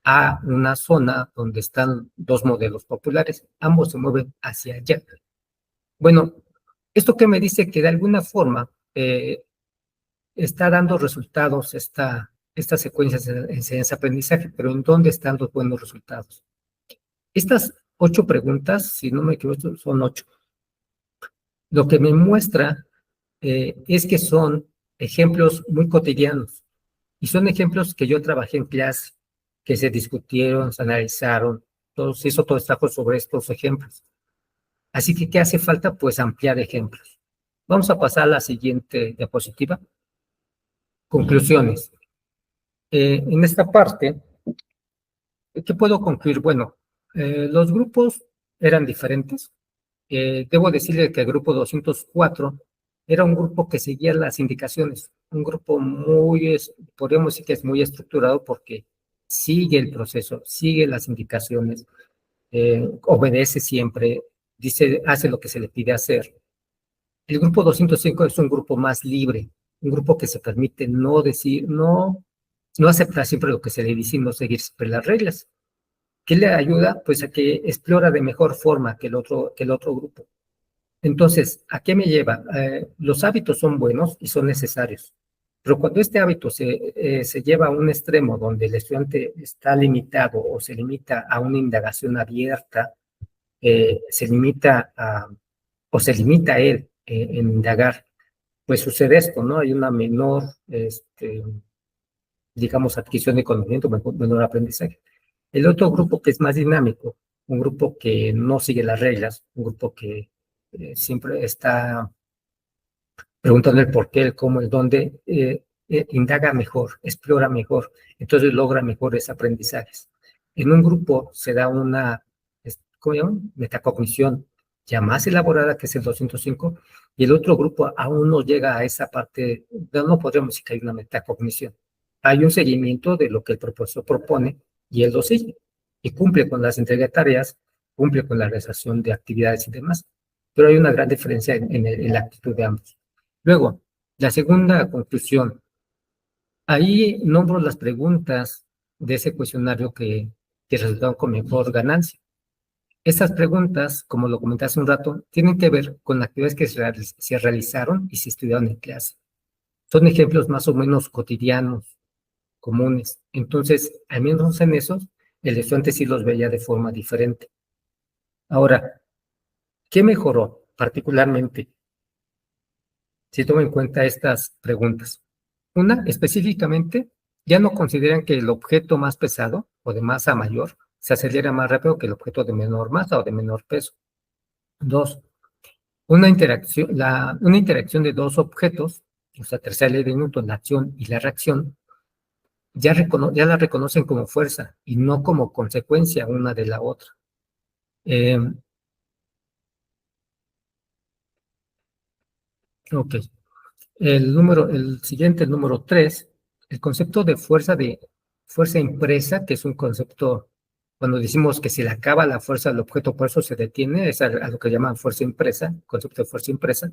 a una zona donde están dos modelos populares. Ambos se mueven hacia allá. Bueno, ¿esto qué me dice? Que de alguna forma está dando resultados estas secuencias de enseñanza-aprendizaje, pero ¿en dónde están los buenos resultados? Estas 8 preguntas, si no me equivoco, son 8. Lo que me muestra es que son ejemplos muy cotidianos y son ejemplos que yo trabajé en clase, que se discutieron, se analizaron, se hizo todo trabajo sobre estos ejemplos. Así que, ¿qué hace falta? Pues ampliar ejemplos. Vamos a pasar a la siguiente diapositiva. Conclusiones. En esta parte, ¿qué puedo concluir? Bueno, los grupos eran diferentes. Debo decirle que el grupo 204 era un grupo que seguía las indicaciones, un grupo podríamos decir que es muy estructurado porque sigue el proceso, sigue las indicaciones, obedece siempre, hace lo que se le pide hacer. El grupo 205 es un grupo más libre, un grupo que se permite no aceptar siempre lo que se le dice y no seguir siempre las reglas. ¿Qué le ayuda? Pues a que explora de mejor forma que el otro grupo. Entonces, ¿a qué me lleva? Los hábitos son buenos y son necesarios, pero cuando este hábito se lleva a un extremo donde el estudiante está limitado o se limita a una indagación abierta, se limita a él en indagar, pues sucede esto, ¿no? Hay una menor, digamos, adquisición de conocimiento, menor aprendizaje. El otro grupo que es más dinámico, un grupo que no sigue las reglas, un grupo que siempre está preguntando el por qué, el cómo, el dónde, indaga mejor, explora mejor, entonces logra mejores aprendizajes. En un grupo se da una, ¿cómo llaman? Metacognición ya más elaborada, que es el 205, y el otro grupo aún no llega a esa parte, no podríamos decir que hay una metacognición. Hay un seguimiento de lo que el profesor propone y él lo sigue, y cumple con las entregas de tareas, cumple con la realización de actividades y demás, pero hay una gran diferencia en la actitud de ambos. Luego, la segunda conclusión. Ahí nombro las preguntas de ese cuestionario que resultaron con mejor ganancia. Estas preguntas, como lo comenté hace un rato, tienen que ver con actividades que se realizaron y se estudiaron en clase. Son ejemplos más o menos cotidianos, comunes. Entonces, al menos en esos, el estudiante sí los veía de forma diferente. Ahora, ¿qué mejoró particularmente si toma en cuenta estas preguntas? Una, específicamente, ya no consideran que el objeto más pesado o de masa mayor se acelera más rápido que el objeto de menor masa o de menor peso. Dos, una interacción de dos objetos, o sea, tercera ley de Newton, la acción y la reacción, ya la reconocen como fuerza y no como consecuencia una de la otra. Ok. El siguiente, el número 3, el concepto de fuerza impresa, que es un concepto, cuando decimos que se le acaba la fuerza al objeto, por eso se detiene, es a lo que llaman fuerza impresa, concepto de fuerza impresa,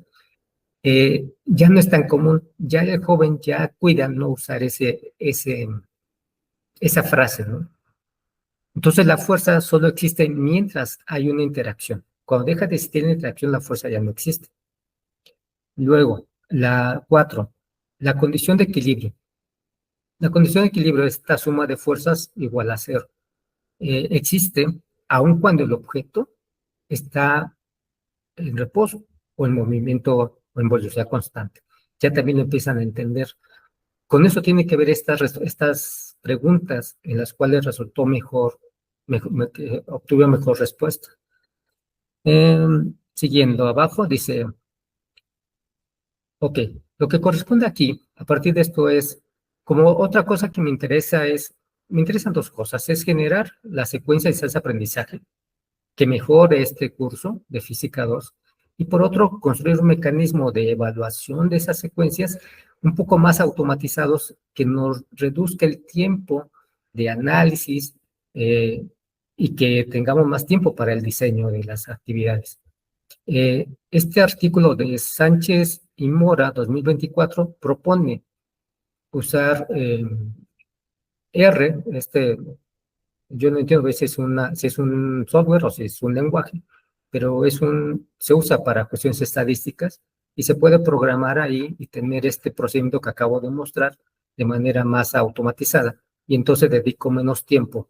ya no es tan común, ya el joven ya cuida no usar esa frase, ¿no? Entonces la fuerza solo existe mientras hay una interacción. Cuando deja de existir la interacción, la fuerza ya no existe. Luego, la 4, la condición de equilibrio. La condición de equilibrio es esta suma de fuerzas igual a cero. Existe aun cuando el objeto está en reposo o en movimiento o en velocidad constante. Ya también lo empiezan a entender. Con eso tiene que ver estas preguntas en las cuales resultó obtuvo mejor respuesta. Siguiendo abajo, dice, ok, lo que corresponde aquí, a partir de esto es, como otra cosa que me interesan dos cosas, es generar la secuencia de ese aprendizaje que mejore este curso de Física 2 y por otro, construir un mecanismo de evaluación de esas secuencias un poco más automatizados que nos reduzca el tiempo de análisis y que tengamos más tiempo para el diseño de las actividades. Este artículo de Sánchez y Mora 2024 propone usar R, yo no entiendo si es un software o si es un lenguaje, pero se usa para cuestiones estadísticas y se puede programar ahí y tener este procedimiento que acabo de mostrar de manera más automatizada. Y entonces dedico menos tiempo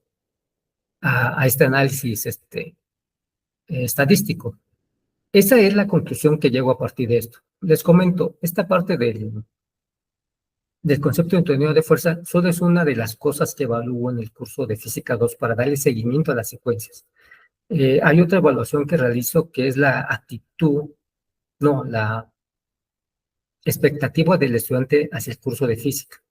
a este análisis estadístico. Esa es la conclusión que llego a partir de esto. Les comento, esta parte del concepto de entendido de fuerza solo es una de las cosas que evalúo en el curso de Física 2 para darle seguimiento a las secuencias. Hay otra evaluación que realizo que es la expectativa del estudiante hacia el curso de física.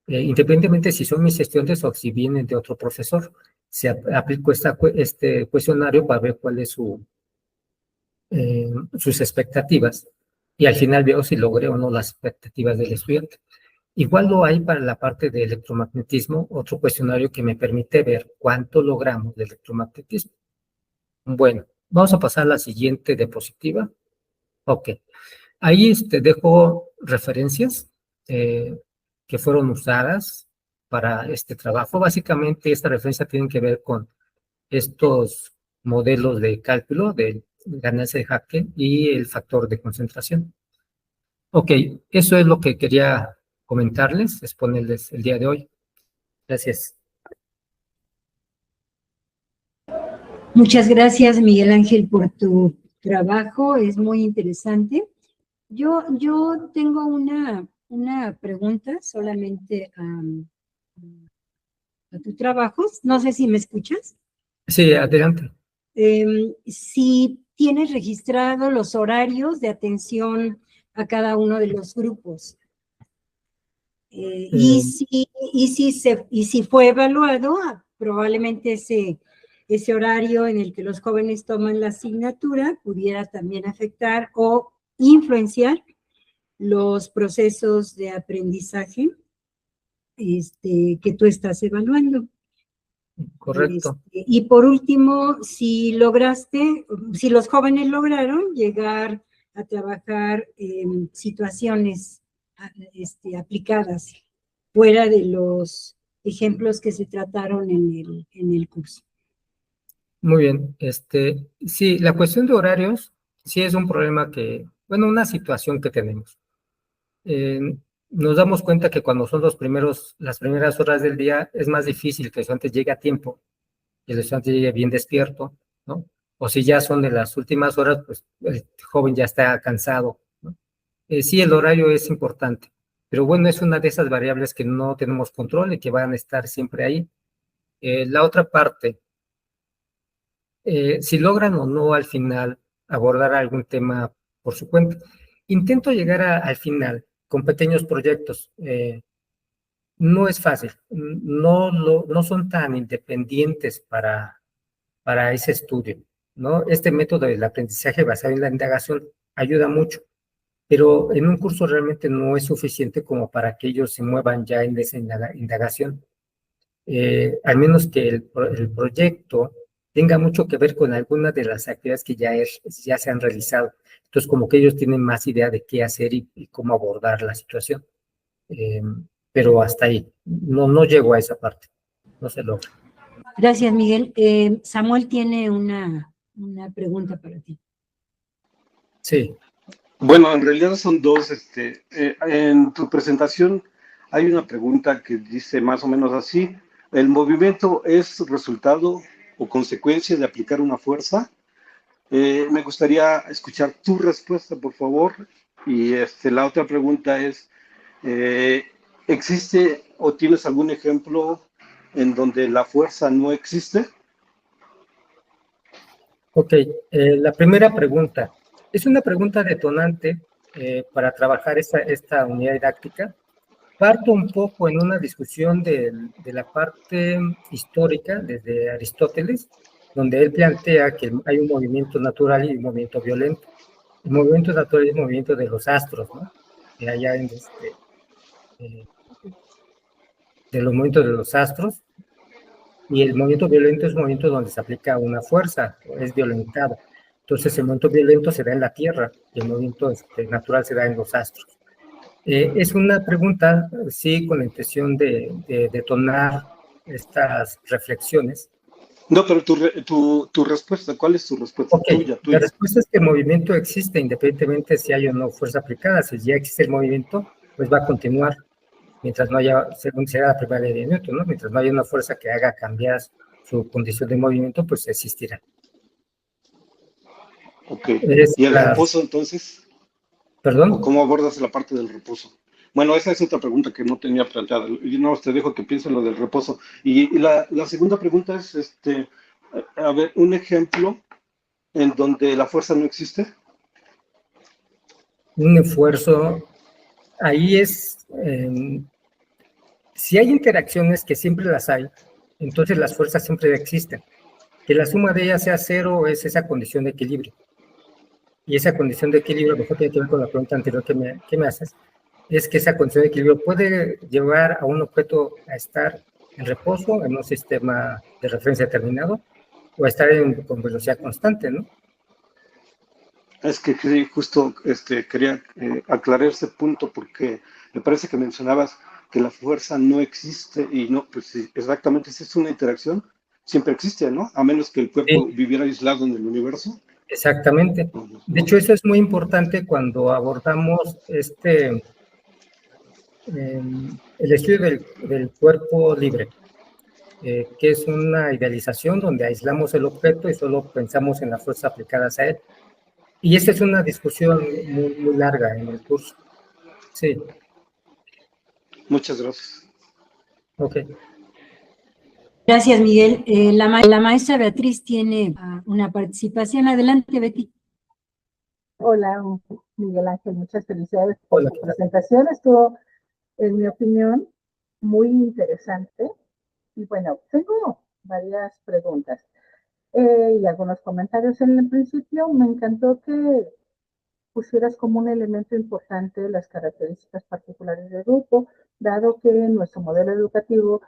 Independientemente si son mis estudiantes o si vienen de otro profesor, se aplico este cuestionario para ver cuál es sus expectativas y al final veo si logré o no las expectativas del estudiante. Igual lo hay para la parte de electromagnetismo, otro cuestionario que me permite ver cuánto logramos de electromagnetismo. Bueno, vamos a pasar a la siguiente diapositiva. Ok, ahí dejo referencias que fueron usadas para este trabajo. Básicamente, esta referencia tiene que ver con estos modelos de cálculo de ganancia de Haskell y el factor de concentración. Ok, eso es lo que quería comentarles, exponerles el día de hoy. Gracias. Muchas gracias, Miguel Ángel, por tu trabajo, es muy interesante. Yo tengo una pregunta solamente a tu trabajo. No sé si me escuchas. Sí, adelante. Si tienes registrado los horarios de atención a cada uno de los grupos. Y si fue evaluado, probablemente ese horario en el que los jóvenes toman la asignatura pudiera también afectar o influenciar los procesos de aprendizaje que tú estás evaluando. Correcto. Y por último, si los jóvenes lograron llegar a trabajar en situaciones aplicadas fuera de los ejemplos que se trataron en el curso. Muy bien. Sí, la cuestión de horarios sí es un problema que, bueno, una situación que tenemos. Eh, Nos damos cuenta que cuando son las primeras horas del día es más difícil que el estudiante llegue a tiempo, que el estudiante llegue bien despierto, ¿no? O si ya son de las últimas horas, pues el joven ya está cansado, ¿no? Sí, el horario es importante, pero bueno, es una de esas variables que no tenemos control y que van a estar siempre ahí. La otra parte, si logran o no al final abordar algún tema por su cuenta. Intento llegar al final con pequeños proyectos. No es fácil, no son tan independientes para ese estudio, ¿no? Este método del aprendizaje basado en la indagación ayuda mucho, pero en un curso realmente no es suficiente como para que ellos se muevan ya en esa indagación. Al menos que el proyecto tenga mucho que ver con alguna de las actividades que ya se han realizado. Entonces, como que ellos tienen más idea de qué hacer y cómo abordar la situación. Eh, pero hasta ahí, no llego a esa parte, no se logra. Gracias, Miguel. Samuel tiene una pregunta para ti. Sí. Bueno, en realidad son dos. En tu presentación hay una pregunta que dice más o menos así: ¿el movimiento es resultado o consecuencia de aplicar una fuerza? Me gustaría escuchar tu respuesta, por favor. Y la otra pregunta es, eh, ¿existe o tienes algún ejemplo en donde la fuerza no existe? Ok, la primera pregunta. Es una pregunta detonante para trabajar esta unidad didáctica. Parto un poco en una discusión de la parte histórica, desde Aristóteles, donde él plantea que hay un movimiento natural y un movimiento violento. El movimiento natural es el movimiento de los astros, ¿no? De allá eh, de los movimientos de los astros, y el movimiento violento es un movimiento donde se aplica una fuerza, es violentado. Entonces el movimiento violento se da en la Tierra y el movimiento natural se da en los astros. Es una pregunta, sí, con la intención de detonar estas reflexiones. No, pero tu respuesta, ¿cuál es tu respuesta? Ok, Tuya, la tuya. respuesta es que el movimiento existe independientemente si hay o no fuerza aplicada. Si ya existe el movimiento, pues va a continuar mientras no haya, según sea la primera ley de Newton, ¿no? Mientras no haya una fuerza que haga cambiar su condición de movimiento, pues existirá. Ok. Es ¿Y el la, reposo entonces? ¿O perdón, cómo abordas la parte del reposo? Bueno, esa es otra pregunta que no tenía planteada. Yo no te dejo que pienses en lo del reposo. Y la segunda pregunta es, a ver, un ejemplo en donde la fuerza no existe. un esfuerzo, ahí si hay interacciones, que siempre las hay, entonces las fuerzas siempre existen. Que la suma de ellas sea cero es esa condición de equilibrio. Y esa condición de equilibrio, a lo mejor tiene que ver con la pregunta anterior que me haces, es que esa condición de equilibrio puede llevar a un objeto a estar en reposo en un sistema de referencia determinado o a estar con velocidad constante, ¿no? Es que sí, justo quería aclarar ese punto porque me parece que mencionabas que la fuerza no existe y no, pues sí, exactamente, si es una interacción, siempre existe, ¿no? A menos que el cuerpo Sí, viviera aislado en el universo. exactamente. De hecho, eso es muy importante cuando abordamos el estudio del cuerpo libre, que es una idealización donde aislamos el objeto y solo pensamos en las fuerzas aplicadas a él. Y esta es una discusión muy larga en el curso. Sí, Muchas gracias. ok. Gracias, Miguel. La maestra Beatriz tiene una participación. Adelante, Betty. Hola, Miguel Ángel, muchas felicidades por Hola, su ¿qué tal? presentación. Estuvo, en mi opinión, muy interesante. Y bueno, tengo varias preguntas y algunos comentarios. En el principio me encantó que pusieras como un elemento importante las características particulares del grupo, dado que en nuestro modelo educativo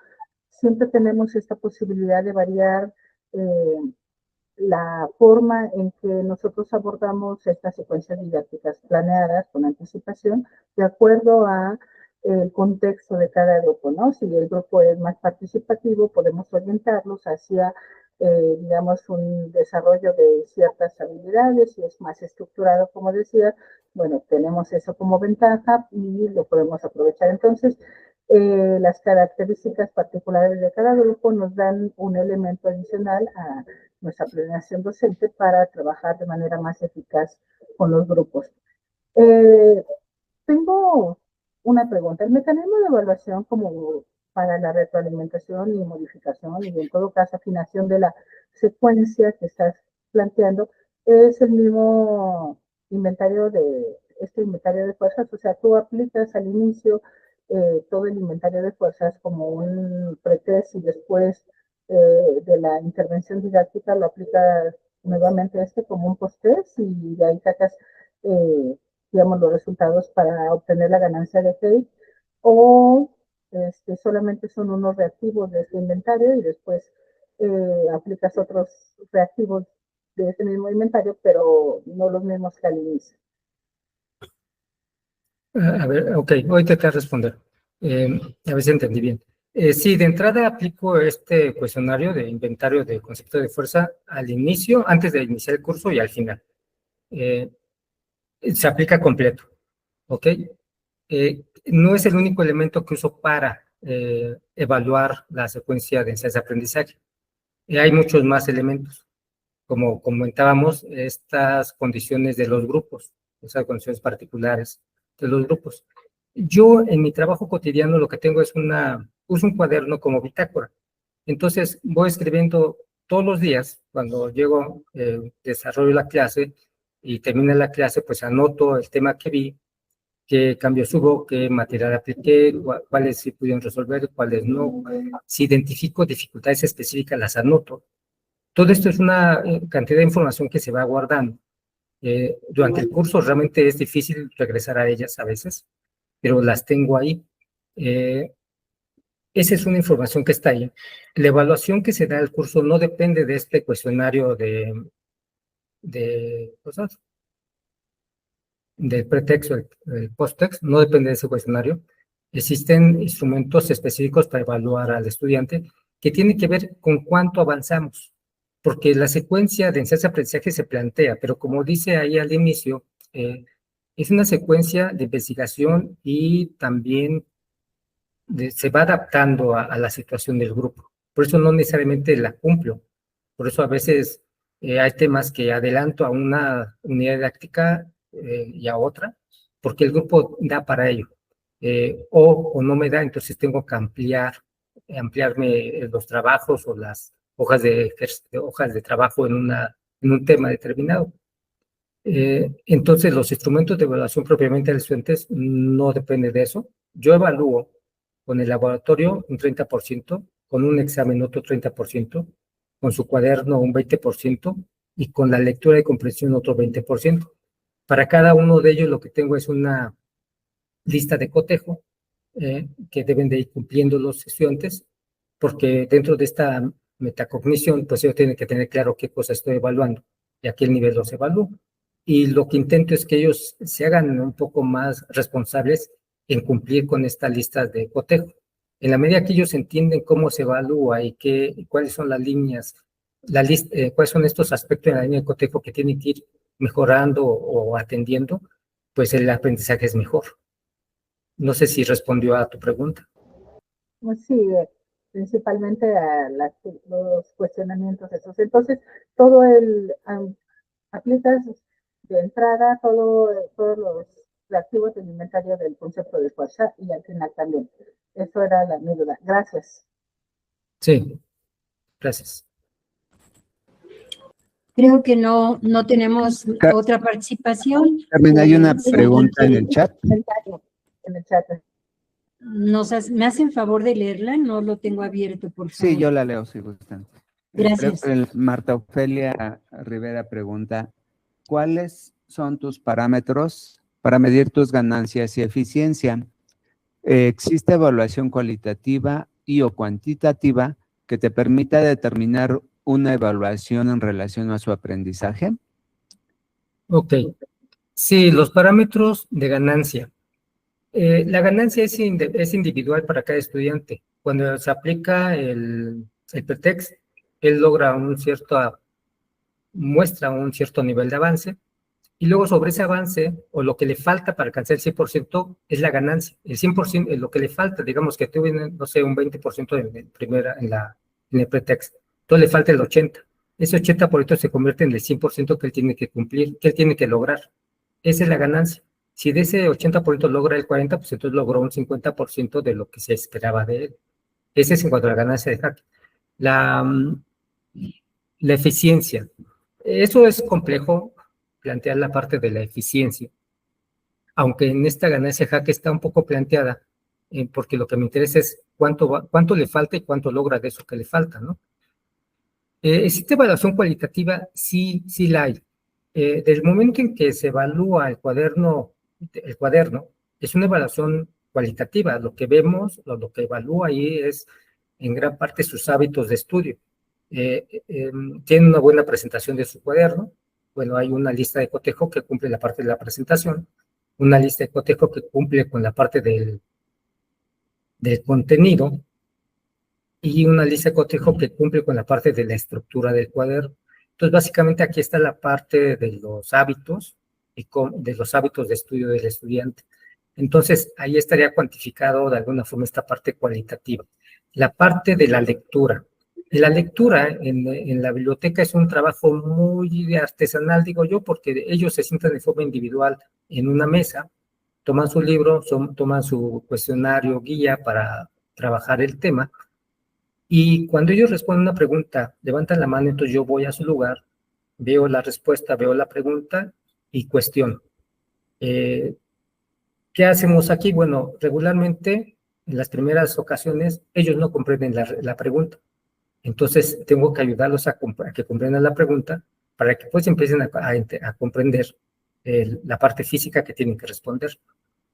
siempre tenemos esta posibilidad de variar eh, la forma en que nosotros abordamos estas secuencias didácticas planeadas con anticipación de acuerdo a el contexto de cada grupo, ¿no? Si el grupo es más participativo, podemos orientarlos hacia digamos, un desarrollo de ciertas habilidades y es más estructurado, como decía, bueno, tenemos eso como ventaja y lo podemos aprovechar. Entonces, las características particulares de cada grupo nos dan un elemento adicional a nuestra planeación docente para trabajar de manera más eficaz con los grupos. Tengo una pregunta. El mecanismo de evaluación como para la retroalimentación y modificación y en todo caso afinación de la secuencia que estás planteando es el mismo inventario de este inventario de fuerzas, o sea, tú aplicas al inicio todo el inventario de fuerzas como un pretest y después de la intervención didáctica lo aplicas nuevamente como un post-test y de ahí sacas digamos, los resultados para obtener la ganancia de Kate, o solamente son unos reactivos de este inventario y después aplicas otros reactivos de ese mismo inventario, pero no los mismos que al inicio. A ver, ok, hoy te voy a responder. A ver si entendí bien. Sí, de entrada aplico este cuestionario de inventario de concepto de fuerza al inicio, antes de iniciar el curso y al final. Se aplica completo, ¿ok? No es el único elemento que uso para evaluar la secuencia de enseñanza-aprendizaje. Hay muchos más elementos. Como comentábamos, estas condiciones de los grupos, esas condiciones particulares de los grupos. Yo en mi trabajo cotidiano lo que tengo es uso un cuaderno como bitácora. Entonces voy escribiendo todos los días, cuando llego, desarrollo la clase y termina la clase, pues anoto el tema que vi, qué cambios hubo, qué material apliqué, cuáles sí pudieron resolver, cuáles no. Si identifico dificultades específicas, las anoto. Todo esto es una cantidad de información que se va guardando. Durante el curso realmente es difícil regresar a ellas a veces, pero las tengo ahí. Esa es una información que está ahí. La evaluación que se da al curso no depende de este cuestionario pues, del pretexto, el post-text, no depende de ese cuestionario. Existen instrumentos específicos para evaluar al estudiante que tienen que ver con cuánto avanzamos, porque la secuencia de enseñanza-aprendizaje se plantea, pero como dice ahí al inicio, es una secuencia de investigación y también se va adaptando a la situación del grupo. Por eso no necesariamente la cumplo. Por eso a veces hay temas que adelanto a una unidad didáctica y a otra, porque el grupo da para ello. O no me da, entonces tengo que ampliarme los trabajos o las hojas de trabajo en un tema determinado. Entonces, los instrumentos de evaluación propiamente de los estudiantes no dependen de eso. Yo evalúo con el laboratorio un 30%, con un examen otro 30%, con su cuaderno un 20% y con la lectura y comprensión otro 20%. Para cada uno de ellos lo que tengo es una lista de cotejo que deben de ir cumpliendo los estudiantes, porque dentro de esta metacognición, pues ellos tienen que tener claro qué cosa estoy evaluando y a qué nivel los evalúo. Y lo que intento es que ellos se hagan un poco más responsables en cumplir con esta lista de cotejo. En la medida que ellos entienden cómo se evalúa y cuáles son las líneas, cuáles son estos aspectos de la línea de cotejo que tienen que ir mejorando o atendiendo, pues el aprendizaje es mejor. No sé si respondió a tu pregunta. Sí, principalmente a los cuestionamientos esos. Entonces, todo aplicas de entrada todos los reactivos del inventario del concepto de fuerza y al final también. Eso era mi duda. Gracias. Sí, gracias. Creo que no tenemos otra participación. Carmen, hay una pregunta en el chat. En el chat. ¿Me hacen favor de leerla? No lo tengo abierto, por favor. Sí, yo la leo si gustan. Gracias. Marta Ofelia Rivera pregunta, ¿cuáles son tus parámetros para medir tus ganancias y eficiencia? ¿Existe evaluación cualitativa y o cuantitativa que te permita determinar una evaluación en relación a su aprendizaje? Ok. Sí, los parámetros de ganancia. La ganancia es individual para cada estudiante. Cuando se aplica el pretext, él logra muestra un cierto nivel de avance, y luego sobre ese avance, o lo que le falta para alcanzar el 100%, es la ganancia. El 100% es lo que le falta, digamos que tuve, no sé, un 20% en el pretexto. Entonces le falta el 80%. Ese 80% se convierte en el 100% que él tiene que cumplir, que él tiene que lograr. Esa es la ganancia. Si de ese 80% logra el 40%, pues entonces logró un 50% de lo que se esperaba de él. Ese es en cuanto a la ganancia de hacking. La eficiencia. Eso es complejo, plantear la parte de la eficiencia, aunque en esta ganancia hack está un poco planteada, porque lo que me interesa es cuánto le falta y cuánto logra de eso que le falta, ¿no? ¿Existe evaluación cualitativa? Sí, sí la hay. Del momento en que se evalúa el cuaderno es una evaluación cualitativa. Lo que vemos, lo que evalúa ahí es en gran parte sus hábitos de estudio. Tiene una buena presentación de su cuaderno. Bueno, hay una lista de cotejo que cumple la parte de la presentación, una lista de cotejo que cumple con la parte del contenido, y una lista de cotejo que cumple con la parte de la estructura del cuaderno. Entonces, básicamente aquí está la parte de los hábitos y de los hábitos de estudio del estudiante. Entonces, ahí estaría cuantificado de alguna forma esta parte cualitativa. La parte de la lectura. La lectura en la biblioteca es un trabajo muy artesanal, digo yo, porque ellos se sientan de forma individual en una mesa, toman su libro, toman su cuestionario, guía para trabajar el tema, y cuando ellos responden una pregunta, levantan la mano, entonces yo voy a su lugar, veo la respuesta, veo la pregunta y cuestiono. ¿Qué hacemos aquí? Bueno, regularmente, en las primeras ocasiones, ellos no comprenden la pregunta. Entonces, tengo que ayudarlos a que comprendan la pregunta para que pues empiecen a comprender la parte física que tienen que responder.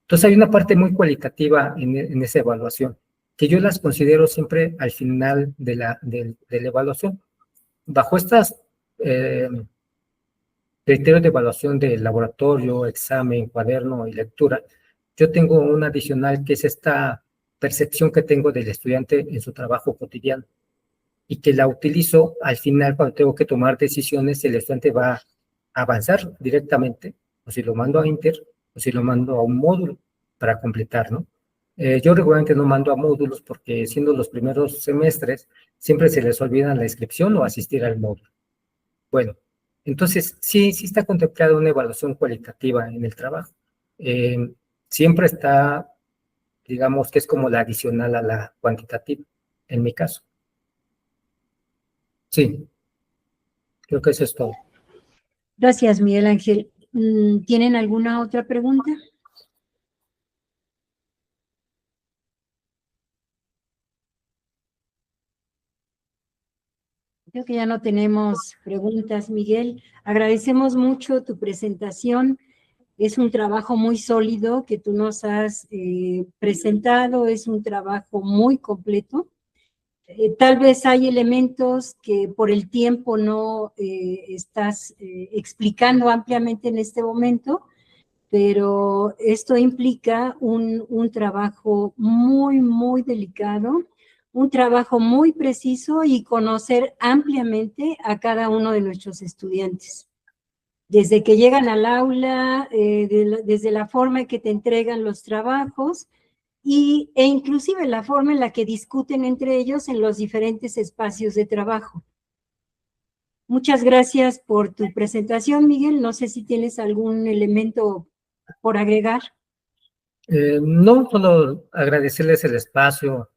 Entonces, hay una parte muy cualitativa en esa evaluación, que yo las considero siempre al final de la evaluación. Bajo estas criterios de evaluación de laboratorio, examen, cuaderno y lectura, yo tengo un adicional que es esta percepción que tengo del estudiante en su trabajo cotidiano, y que la utilizo al final cuando tengo que tomar decisiones. El estudiante va a avanzar directamente, o si lo mando a Inter, o si lo mando a un módulo para completar, ¿no? Yo regularmente no mando a módulos porque siendo los primeros semestres, siempre se les olvida la inscripción o asistir al módulo. Bueno, entonces sí está contemplada una evaluación cualitativa en el trabajo. Siempre está, digamos que es como la adicional a la cuantitativa, en mi caso. Sí, creo que eso es todo. Gracias, Miguel Ángel. ¿Tienen alguna otra pregunta? Creo que ya no tenemos preguntas, Miguel. Agradecemos mucho tu presentación. Es un trabajo muy sólido que tú nos has presentado, es un trabajo muy completo. Tal vez hay elementos que por el tiempo no estás explicando ampliamente en este momento, pero esto implica un trabajo muy, muy delicado, un trabajo muy preciso y conocer ampliamente a cada uno de nuestros estudiantes. Desde que llegan al aula, desde la forma en que te entregan los trabajos, e inclusive la forma en la que discuten entre ellos en los diferentes espacios de trabajo. Muchas gracias por tu presentación, Miguel. No sé si tienes algún elemento por agregar. No, solo agradecerles el espacio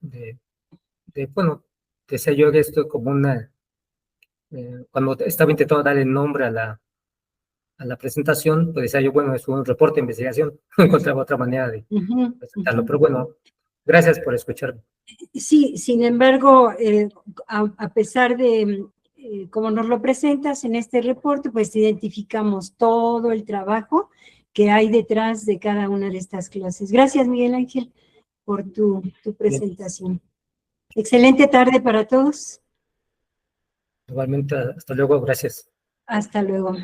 bueno, decía yo esto como cuando estaba intentando darle nombre a la presentación, pues decía yo, bueno, es un reporte de investigación, no encontraba otra manera de presentarlo, pero bueno, gracias por escucharme. Sí, sin embargo, a pesar de como nos lo presentas en este reporte, pues identificamos todo el trabajo que hay detrás de cada una de estas clases. Gracias, Miguel Ángel, por tu presentación. Bien. Excelente tarde para todos. Igualmente, hasta luego, gracias. Hasta luego.